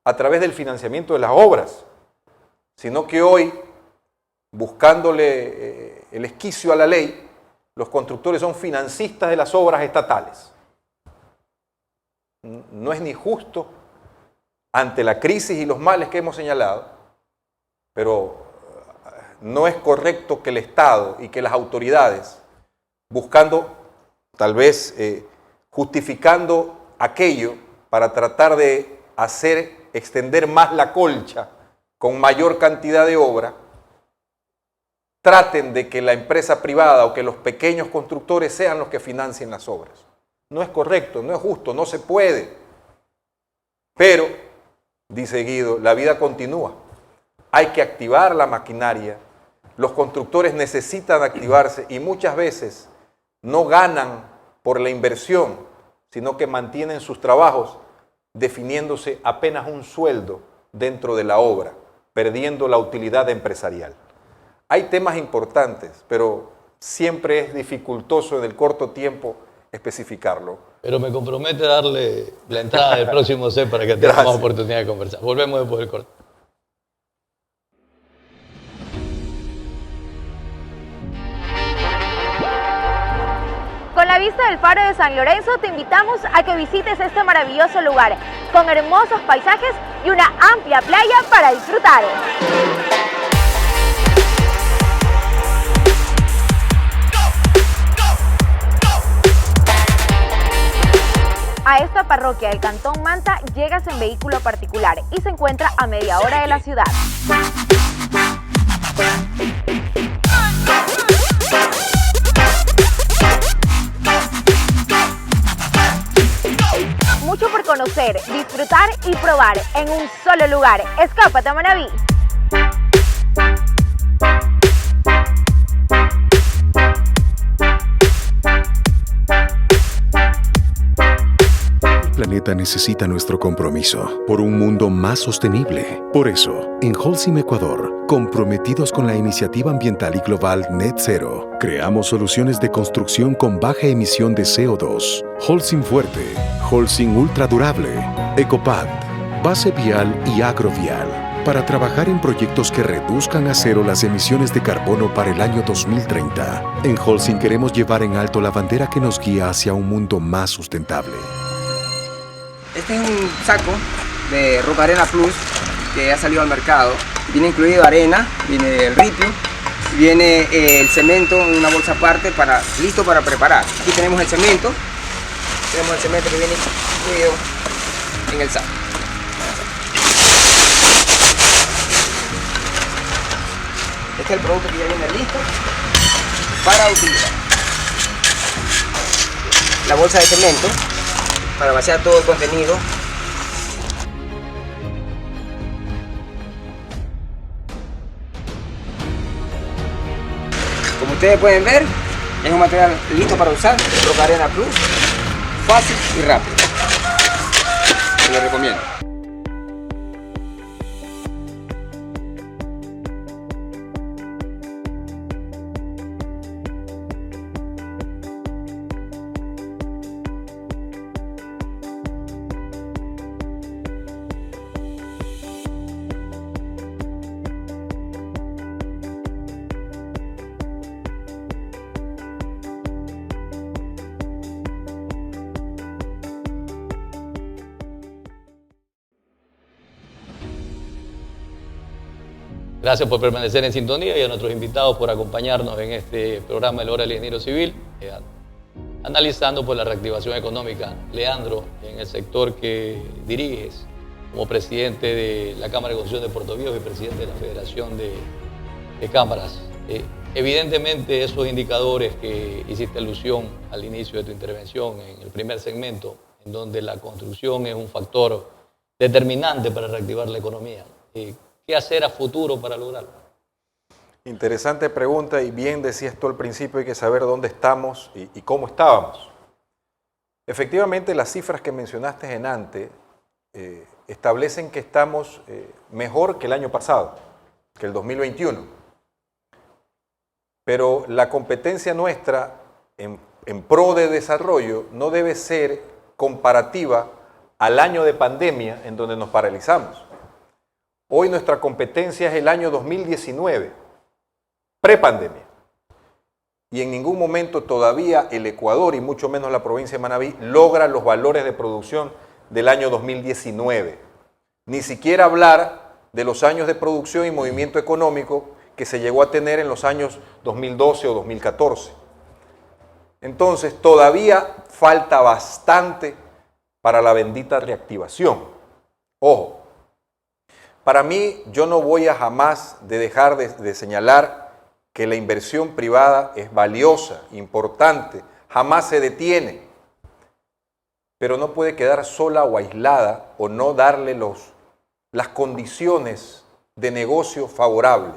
a través del financiamiento de las obras, sino que hoy, buscándole el esquicio a la ley, los constructores son financistas de las obras estatales. No es ni justo ante la crisis y los males que hemos señalado, pero no es correcto que el Estado y que las autoridades, buscando, tal vez justificando aquello para tratar de extender más la colcha con mayor cantidad de obra, traten de que la empresa privada o que los pequeños constructores sean los que financien las obras. No es correcto, no es justo, no se puede. Pero, dice Guido, la vida continúa. Hay que activar la maquinaria. Los constructores necesitan activarse y muchas veces no ganan por la inversión, sino que mantienen sus trabajos definiéndose apenas un sueldo dentro de la obra, perdiendo la utilidad empresarial. Hay temas importantes, pero siempre es dificultoso en el corto tiempo especificarlo. Pero me compromete a darle la entrada del próximo set para que tengamos oportunidad de conversar. Volvemos después del corte. Con la vista del Faro de San Lorenzo, te invitamos a que visites este maravilloso lugar, con hermosos paisajes y una amplia playa para disfrutar. A esta parroquia del Cantón Manta llegas en vehículo particular y se encuentra a media hora de la ciudad. Mucho por conocer, disfrutar y probar en un solo lugar. Escápate a Manaví. El planeta necesita nuestro compromiso por un mundo más sostenible. Por eso, en Holcim Ecuador, comprometidos con la iniciativa ambiental y global Net Zero, creamos soluciones de construcción con baja emisión de CO2. Holcim Fuerte, Holcim Ultra Durable, Ecopad, Base Vial y Agrovial, para trabajar en proyectos que reduzcan a cero las emisiones de carbono para el año 2030. En Holcim queremos llevar en alto la bandera que nos guía hacia un mundo más sustentable. Este es un saco de Roca Arena Plus que ha salido al mercado. Viene incluido arena, viene el ripio, viene el cemento en una bolsa aparte listo para preparar. Aquí tenemos el cemento que viene incluido en el saco. Este es el producto que ya viene listo para utilizar. La bolsa de cemento para vaciar todo el contenido. Como ustedes pueden ver, es un material listo para usar, Roca Arena Plus, fácil y rápido. Se lo recomiendo. Gracias por permanecer en sintonía y a nuestros invitados por acompañarnos en este programa de la Hora del Ingeniero Civil, analizando por la reactivación económica. Leandro, en el sector que diriges como presidente de la Cámara de Construcción de Puerto Viejo y presidente de la Federación de Cámaras, evidentemente esos indicadores que hiciste alusión al inicio de tu intervención en el primer segmento, en donde la construcción es un factor determinante para reactivar la economía. ¿Qué hacer a futuro para lograrlo? Interesante pregunta, y bien decías tú al principio, hay que saber dónde estamos y cómo estábamos. Efectivamente, las cifras que mencionaste en antes establecen que estamos mejor que el año pasado, que el 2021. Pero la competencia nuestra en pro de desarrollo no debe ser comparativa al año de pandemia en donde nos paralizamos. Hoy nuestra competencia es el año 2019, prepandemia. Y en ningún momento todavía el Ecuador, y mucho menos la provincia de Manabí, logra los valores de producción del año 2019. Ni siquiera hablar de los años de producción y movimiento económico que se llegó a tener en los años 2012 o 2014. Entonces, todavía falta bastante para la bendita reactivación. Ojo, para mí, yo no voy a jamás dejar de señalar que la inversión privada es valiosa, importante, jamás se detiene, pero no puede quedar sola o aislada o no darle las condiciones de negocio favorables,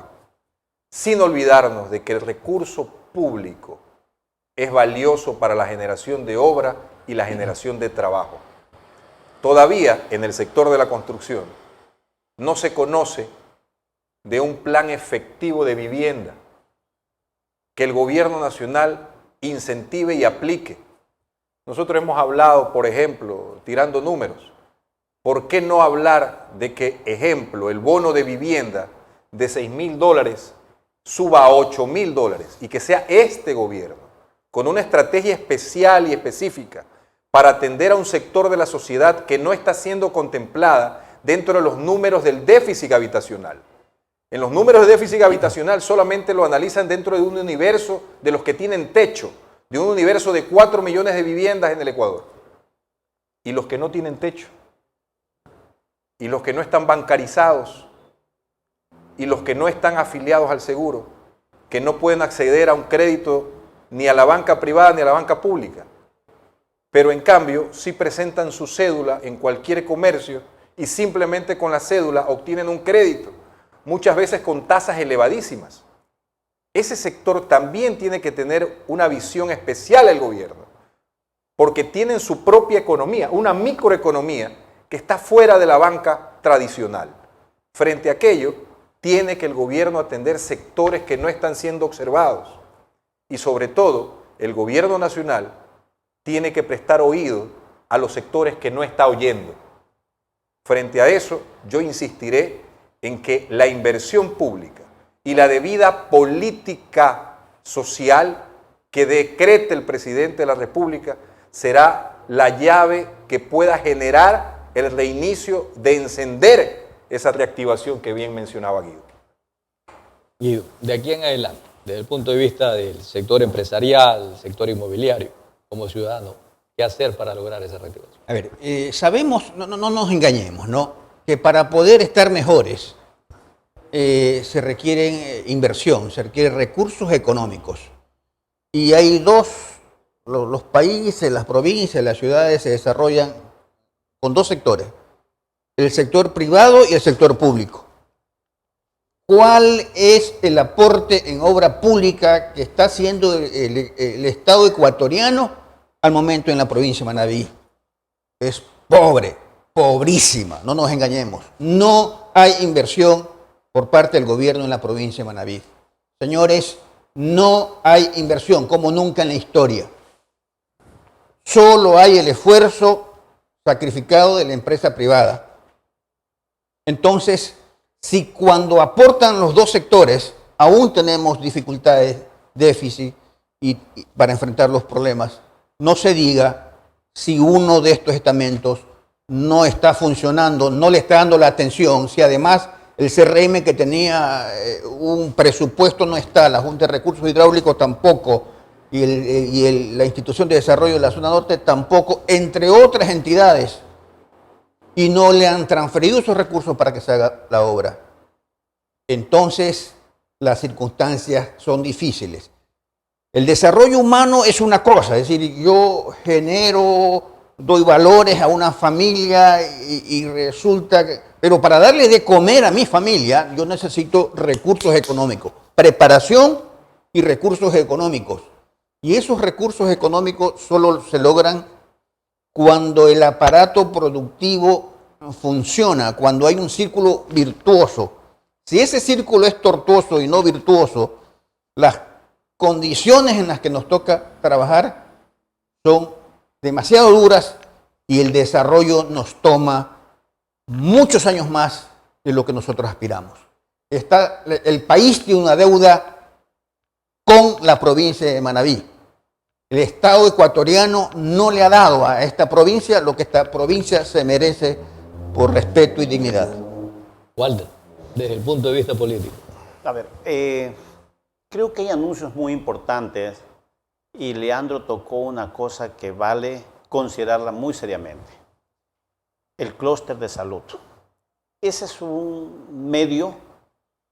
sin olvidarnos de que el recurso público es valioso para la generación de obra y la generación de trabajo. Todavía en el sector de la construcción no se conoce de un plan efectivo de vivienda que el gobierno nacional incentive y aplique. Nosotros hemos hablado, por ejemplo, tirando números, ¿por qué no hablar de que, ejemplo, el bono de vivienda de $6.000 suba a $8.000 y que sea este gobierno, con una estrategia especial y específica para atender a un sector de la sociedad que no está siendo contemplada dentro de los números del déficit habitacional? En los números de déficit habitacional solamente lo analizan dentro de un universo de los que tienen techo, de un universo de 4 millones de viviendas en el Ecuador. Y los que no tienen techo, y los que no están bancarizados, y los que no están afiliados al seguro, que no pueden acceder a un crédito ni a la banca privada ni a la banca pública, pero en cambio sí presentan su cédula en cualquier comercio y simplemente con la cédula obtienen un crédito, muchas veces con tasas elevadísimas. Ese sector también tiene que tener una visión especial el gobierno, porque tienen su propia economía, una microeconomía que está fuera de la banca tradicional. Frente a aquello, tiene que el gobierno atender sectores que no están siendo observados. Y sobre todo, el gobierno nacional tiene que prestar oído a los sectores que no está oyendo. Frente a eso, yo insistiré en que la inversión pública y la debida política social que decrete el presidente de la República será la llave que pueda generar el reinicio de encender esa reactivación que bien mencionaba Guido. Guido, de aquí en adelante, desde el punto de vista del sector empresarial, sector inmobiliario, como ciudadano, ¿qué hacer para lograr esa reactivación? A ver, sabemos, no nos engañemos, ¿no?, que para poder estar mejores se requieren inversión, se requieren recursos económicos. Y hay los países, las provincias, las ciudades se desarrollan con dos sectores, el sector privado y el sector público. ¿Cuál es el aporte en obra pública que está haciendo el Estado ecuatoriano al momento en la provincia de Manabí? Es pobre, pobrísima, no nos engañemos. No hay inversión por parte del gobierno en la provincia de Manabí. Señores, no hay inversión, como nunca en la historia. Solo hay el esfuerzo sacrificado de la empresa privada. Entonces, si cuando aportan los dos sectores aún tenemos dificultades, déficit y para enfrentar los problemas, no se diga si uno de estos estamentos no está funcionando, no le está dando la atención, si además el CRM que tenía un presupuesto no está, la Junta de Recursos Hidráulicos tampoco, y la Institución de Desarrollo de la Zona Norte tampoco, entre otras entidades, y no le han transferido esos recursos para que se haga la obra. Entonces, las circunstancias son difíciles. El desarrollo humano es una cosa, es decir, yo genero, doy valores a una familia y resulta que... Pero para darle de comer a mi familia, yo necesito recursos económicos, preparación y recursos económicos. Y esos recursos económicos solo se logran cuando el aparato productivo funciona, cuando hay un círculo virtuoso. Si ese círculo es tortuoso y no virtuoso, las condiciones en las que nos toca trabajar son demasiado duras y el desarrollo nos toma muchos años más de lo que nosotros aspiramos. El país tiene una deuda con la provincia de Manabí. El Estado ecuatoriano no le ha dado a esta provincia lo que esta provincia se merece por respeto y dignidad. Walter, desde el punto de vista político. A ver, creo que hay anuncios muy importantes y Leandro tocó una cosa que vale considerarla muy seriamente. El clúster de salud. Ese es un medio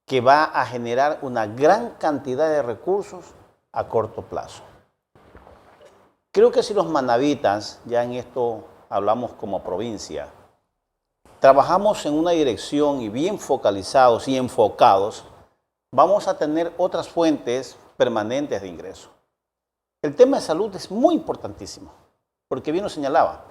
que va a generar una gran cantidad de recursos a corto plazo. Creo que si los manavitas, ya en esto hablamos como provincia, trabajamos en una dirección y bien focalizados y enfocados, vamos a tener otras fuentes permanentes de ingreso. El tema de salud es muy importantísimo, porque bien lo señalaba,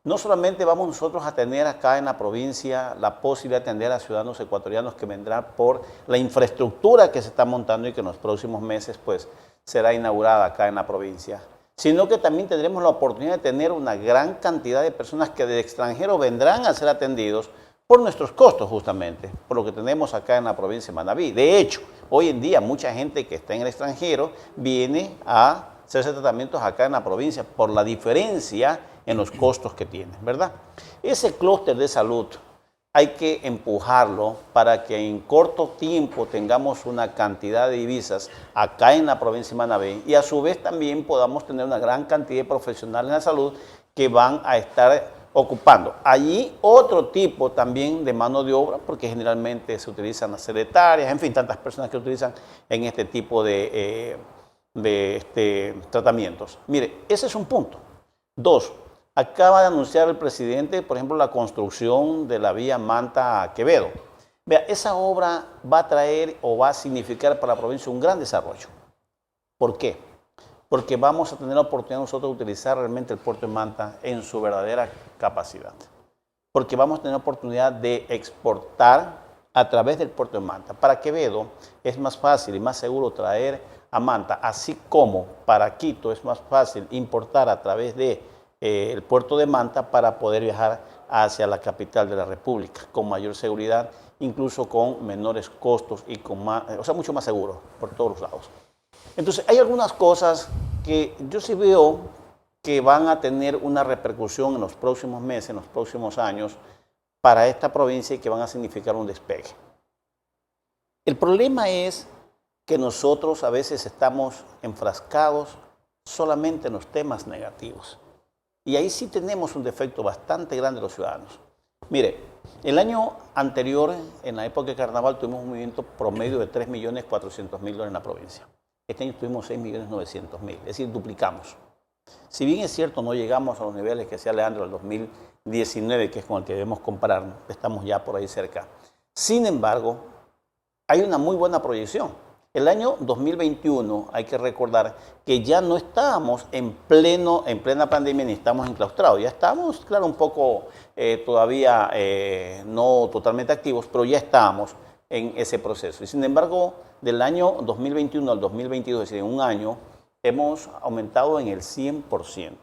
no solamente vamos nosotros a tener acá en la provincia la posibilidad de atender a ciudadanos ecuatorianos que vendrán por la infraestructura que se está montando y que en los próximos meses pues será inaugurada acá en la provincia, sino que también tendremos la oportunidad de tener una gran cantidad de personas que del extranjero vendrán a ser atendidos por nuestros costos justamente, por lo que tenemos acá en la provincia de Manabí. De hecho, hoy en día mucha gente que está en el extranjero viene a hacerse tratamientos acá en la provincia por la diferencia en los costos que tiene, ¿verdad? Ese clúster de salud hay que empujarlo para que en corto tiempo tengamos una cantidad de divisas acá en la provincia de Manabí y a su vez también podamos tener una gran cantidad de profesionales en la salud que van a estar ocupando. Allí otro tipo también de mano de obra, porque generalmente se utilizan las secretarias, en fin, tantas personas que utilizan en este tipo de tratamientos. Mire, ese es un punto. Dos, acaba de anunciar el presidente, por ejemplo, la construcción de la vía Manta-Quevedo. Vea, esa obra va a traer o va a significar para la provincia un gran desarrollo. ¿Por qué? Porque vamos a tener la oportunidad nosotros de utilizar realmente el puerto de Manta en su verdadera capacidad. Porque vamos a tener la oportunidad de exportar a través del puerto de Manta. Para Quevedo es más fácil y más seguro traer a Manta, así como para Quito es más fácil importar a través de el puerto de Manta para poder viajar hacia la capital de la República con mayor seguridad, incluso con menores costos y con más, o sea, mucho más seguro por todos los lados. Entonces, hay algunas cosas que yo sí veo que van a tener una repercusión en los próximos meses, en los próximos años, para esta provincia y que van a significar un despegue. El problema es que nosotros a veces estamos enfrascados solamente en los temas negativos. Y ahí sí tenemos un defecto bastante grande de los ciudadanos. Mire, el año anterior, en la época de carnaval, tuvimos un movimiento promedio de 3.400.000 en la provincia. Este año tuvimos 6.900.000, es decir, duplicamos. Si bien es cierto, no llegamos a los niveles que hacía Leandro del 2019, que es con el que debemos comparar, estamos ya por ahí cerca. Sin embargo, hay una muy buena proyección. El año 2021, hay que recordar que ya no estábamos en plena pandemia ni estamos enclaustrados. Ya estamos, claro, un poco todavía no totalmente activos, pero ya estábamos en ese proceso. Y sin embargo, del año 2021 al 2022, es decir, en un año, hemos aumentado en el 100%.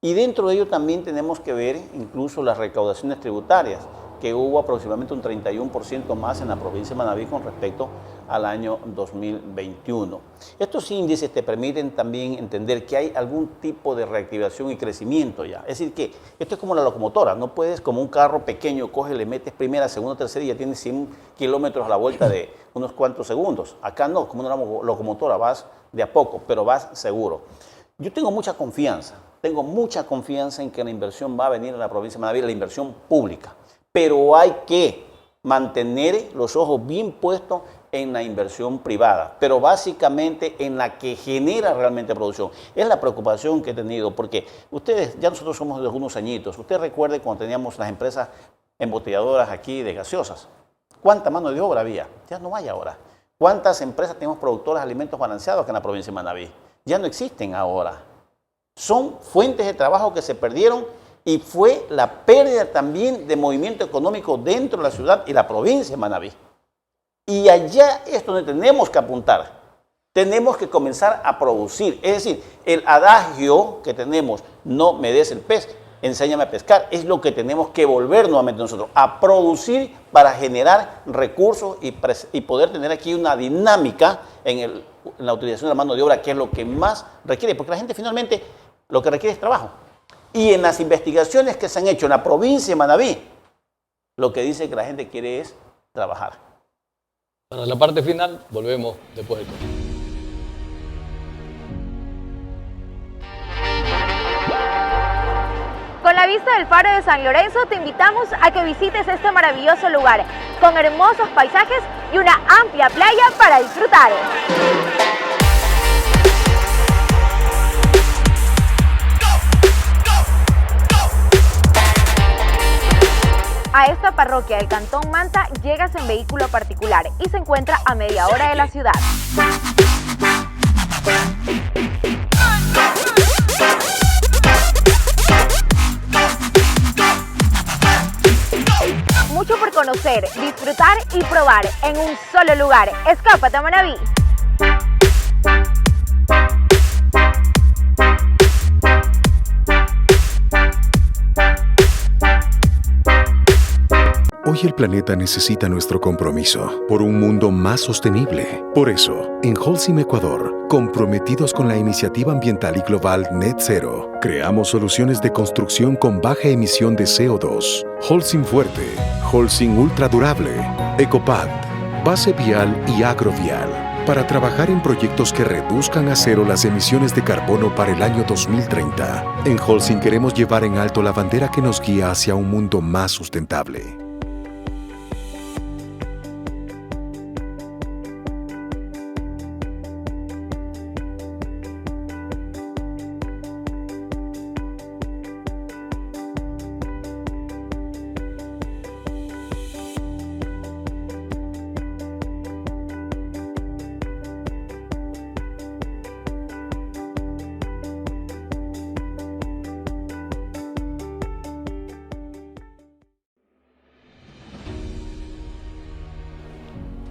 Y dentro de ello también tenemos que ver incluso las recaudaciones tributarias, que hubo aproximadamente un 31% más en la provincia de Manabí con respecto al año 2021. Estos índices te permiten también entender que hay algún tipo de reactivación y crecimiento ya. Es decir, que esto es como la locomotora, no puedes como un carro pequeño, coges, le metes primera, segunda, tercera y ya tienes 100 kilómetros a la vuelta de unos cuantos segundos. Acá no, como una locomotora, vas de a poco, pero vas seguro. Yo tengo mucha confianza en que la inversión va a venir a la provincia de Manabí, la inversión pública, pero hay que mantener los ojos bien puestos en la inversión privada, pero básicamente en la que genera realmente producción. Es la preocupación que he tenido, porque ustedes, ya nosotros somos de algunos añitos, usted recuerde cuando teníamos las empresas embotelladoras aquí de gaseosas, ¿cuánta mano de obra había? Ya no hay ahora. ¿Cuántas empresas tenemos productoras de alimentos balanceados acá en la provincia de Manabí? Ya no existen ahora. Son fuentes de trabajo que se perdieron y fue la pérdida también de movimiento económico dentro de la ciudad y la provincia de Manabí. Y allá es donde tenemos que apuntar. Tenemos que comenzar a producir. Es decir, el adagio que tenemos, no me des el pez, enséñame a pescar, es lo que tenemos que volver nuevamente nosotros, a producir para generar recursos y poder tener aquí una dinámica en la utilización de la mano de obra, que es lo que más requiere, porque la gente finalmente lo que requiere es trabajo. Y en las investigaciones que se han hecho en la provincia de Manabí, lo que dice que la gente quiere es trabajar. Para la parte final, volvemos después del corte. Con la vista del Faro de San Lorenzo, te invitamos a que visites este maravilloso lugar, con hermosos paisajes y una amplia playa para disfrutar. A esta parroquia del Cantón Manta llegas en vehículo particular y se encuentra a media hora de la ciudad. Mucho por conocer, disfrutar y probar en un solo lugar. Escápate a Manabí. Hoy el planeta necesita nuestro compromiso por un mundo más sostenible. Por eso, en Holcim Ecuador, comprometidos con la iniciativa ambiental y global Net Zero, creamos soluciones de construcción con baja emisión de CO2. Holcim Fuerte, Holcim Ultra Durable, Ecopad, Base Vial y Agrovial, para trabajar en proyectos que reduzcan a cero las emisiones de carbono para el año 2030. En Holcim queremos llevar en alto la bandera que nos guía hacia un mundo más sustentable.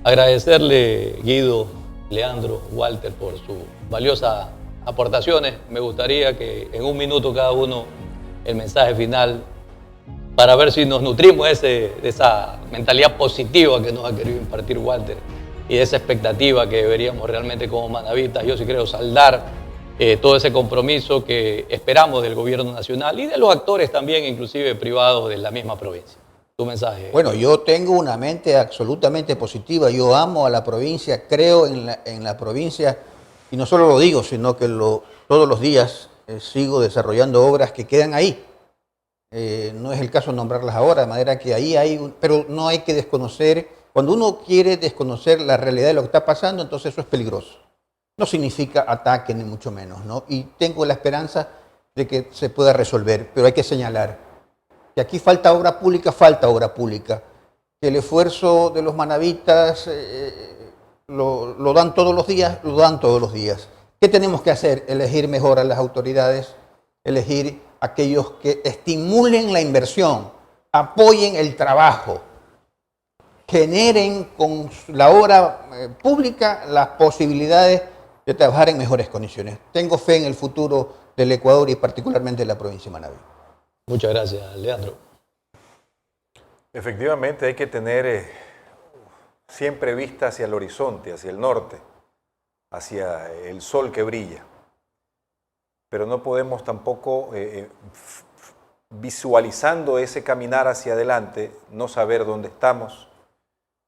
Agradecerle, Guido, Leandro, Walter, por sus valiosas aportaciones. Me gustaría que en un minuto cada uno el mensaje final para ver si nos nutrimos de esa mentalidad positiva que nos ha querido impartir Walter y de esa expectativa que deberíamos realmente como manavistas, yo sí creo, saldar todo ese compromiso que esperamos del gobierno nacional y de los actores también, inclusive privados de la misma provincia. Tu mensaje. Bueno, yo tengo una mente absolutamente positiva. Yo amo a la provincia, creo en la provincia, y no solo lo digo, sino que todos los días sigo desarrollando obras que quedan ahí. No es el caso nombrarlas ahora, de manera que ahí pero no hay que desconocer. Cuando uno quiere desconocer la realidad de lo que está pasando, entonces eso es peligroso. No significa ataque, ni mucho menos, ¿no? Y tengo la esperanza de que se pueda resolver, pero hay que señalar que aquí falta obra pública, que el esfuerzo de los manavitas lo dan todos los días, ¿Qué tenemos que hacer? Elegir mejor a las autoridades, elegir aquellos que estimulen la inversión, apoyen el trabajo, generen con la obra pública las posibilidades de trabajar en mejores condiciones. Tengo fe en el futuro del Ecuador y particularmente de la provincia de Manabí. Muchas gracias, Leandro. Efectivamente hay que tener siempre vista hacia el horizonte, hacia el norte, hacia el sol que brilla. Pero no podemos tampoco, visualizando ese caminar hacia adelante, no saber dónde estamos,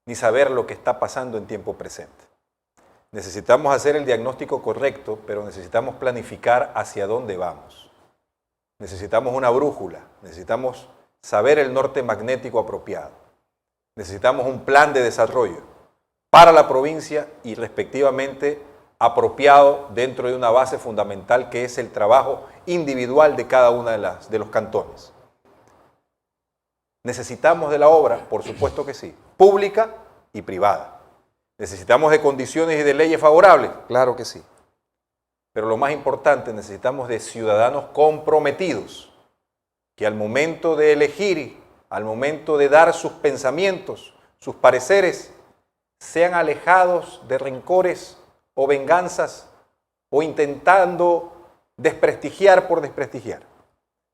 ni saber lo que está pasando en tiempo presente. Necesitamos hacer el diagnóstico correcto, pero necesitamos planificar hacia dónde vamos. Necesitamos una brújula, necesitamos saber el norte magnético apropiado. Necesitamos un plan de desarrollo para la provincia y respectivamente apropiado dentro de una base fundamental que es el trabajo individual de cada una de los cantones. ¿Necesitamos de la obra? Por supuesto que sí, pública y privada. ¿Necesitamos de condiciones y de leyes favorables? Claro que sí. Pero lo más importante, necesitamos de ciudadanos comprometidos, que al momento de elegir, al momento de dar sus pensamientos, sus pareceres, sean alejados de rencores o venganzas o intentando desprestigiar por desprestigiar.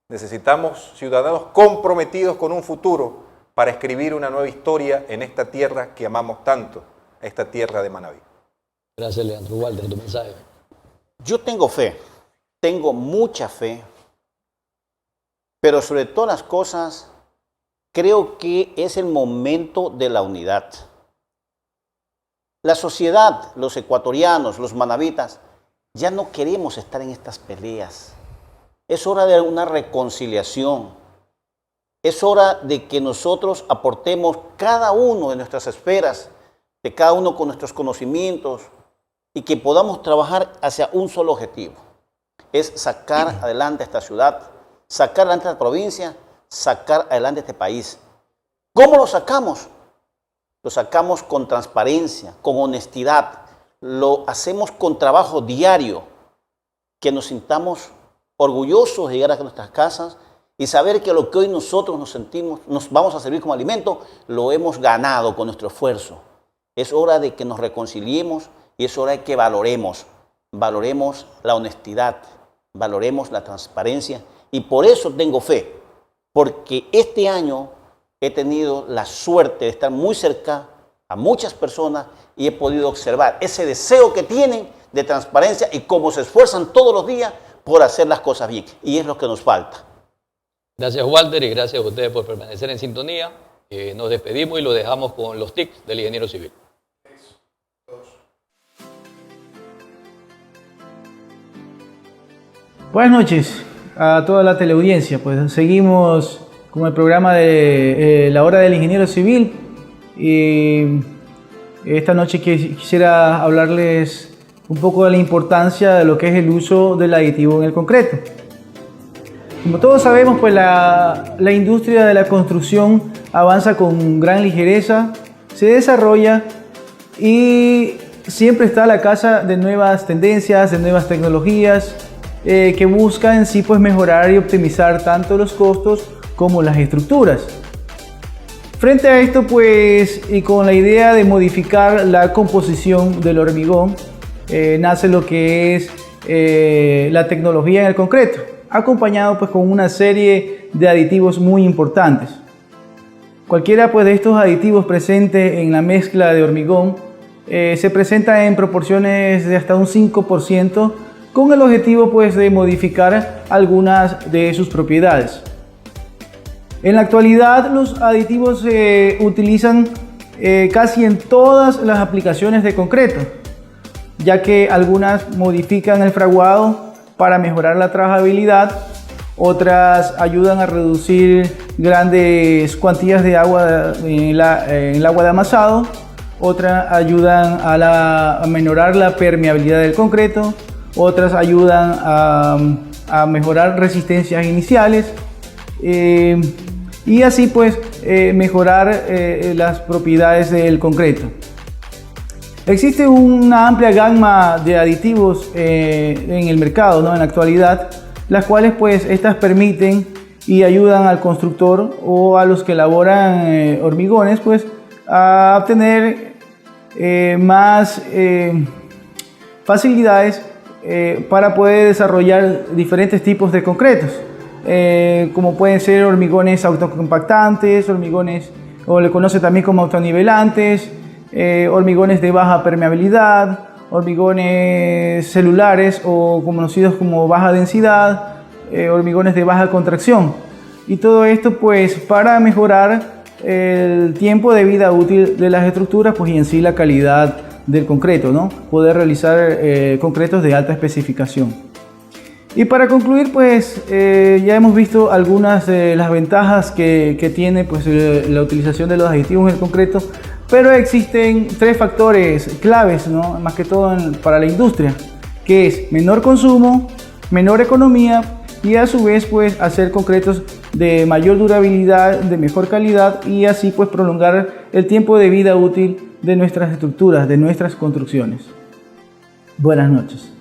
Necesitamos ciudadanos comprometidos con un futuro para escribir una nueva historia en esta tierra que amamos tanto, esta tierra de Manabí. Gracias, Leandro. Walter, tu mensaje. Yo tengo fe, tengo mucha fe, pero sobre todas las cosas, creo que es el momento de la unidad. La sociedad, los ecuatorianos, los manabitas, ya no queremos estar en estas peleas. Es hora de una reconciliación. Es hora de que nosotros aportemos cada uno de nuestras esferas, de cada uno con nuestros conocimientos, y que podamos trabajar hacia un solo objetivo. Es sacar adelante esta ciudad, sacar adelante esta provincia, sacar adelante este país. ¿Cómo lo sacamos? Lo sacamos con transparencia, con honestidad. Lo hacemos con trabajo diario, que nos sintamos orgullosos de llegar a nuestras casas y saber que lo que hoy nosotros nos vamos a servir como alimento, lo hemos ganado con nuestro esfuerzo. Es hora de que nos reconciliemos y es hora de que valoremos la honestidad, valoremos la transparencia, y por eso tengo fe, porque este año he tenido la suerte de estar muy cerca a muchas personas y he podido observar ese deseo que tienen de transparencia y cómo se esfuerzan todos los días por hacer las cosas bien, y es lo que nos falta. Gracias, Walter, y gracias a ustedes por permanecer en sintonía. Nos despedimos y lo dejamos con los tics del ingeniero civil. Buenas noches a toda la teleaudiencia. Pues seguimos con el programa de la hora del ingeniero civil, y esta noche quisiera hablarles un poco de la importancia de lo que es el uso del aditivo en el concreto. Como todos sabemos, pues la industria de la construcción avanza con gran ligereza, se desarrolla y siempre está a la caza de nuevas tendencias, de nuevas tecnologías, que busca en sí pues mejorar y optimizar tanto los costos como las estructuras. Frente a esto, pues, y con la idea de modificar la composición del hormigón, nace lo que es la tecnología en el concreto, acompañado pues con una serie de aditivos muy importantes. Cualquiera pues de estos aditivos presentes en la mezcla de hormigón se presenta en proporciones de hasta un 5%, con el objetivo pues de modificar algunas de sus propiedades. En la actualidad los aditivos se utilizan casi en todas las aplicaciones de concreto, ya que algunas modifican el fraguado para mejorar la trabajabilidad, otras ayudan a reducir grandes cuantías de agua en el agua de amasado, otras ayudan a menorar la permeabilidad del concreto, otras ayudan a mejorar resistencias iniciales, y así pues mejorar las propiedades del concreto. Existe una amplia gama de aditivos en el mercado, ¿no? En la actualidad, las cuales pues estas permiten y ayudan al constructor o a los que elaboran hormigones pues a obtener más facilidades para poder desarrollar diferentes tipos de concretos, como pueden ser hormigones autocompactantes, hormigones o le conoce también como autonivelantes, hormigones de baja permeabilidad, hormigones celulares o conocidos como baja densidad, hormigones de baja contracción. Y todo esto pues para mejorar el tiempo de vida útil de las estructuras pues, y en sí la calidad del concreto, ¿no? Poder realizar concretos de alta especificación. Y para concluir, pues ya hemos visto algunas de las ventajas que tiene pues, la utilización de los aditivos en el concreto, pero existen 3 factores claves, ¿no? Más que todo para la industria, que es menor consumo, menor economía y a su vez pues, hacer concretos de mayor durabilidad, de mejor calidad y así pues prolongar el tiempo de vida útil de nuestras estructuras, de nuestras construcciones. Buenas noches.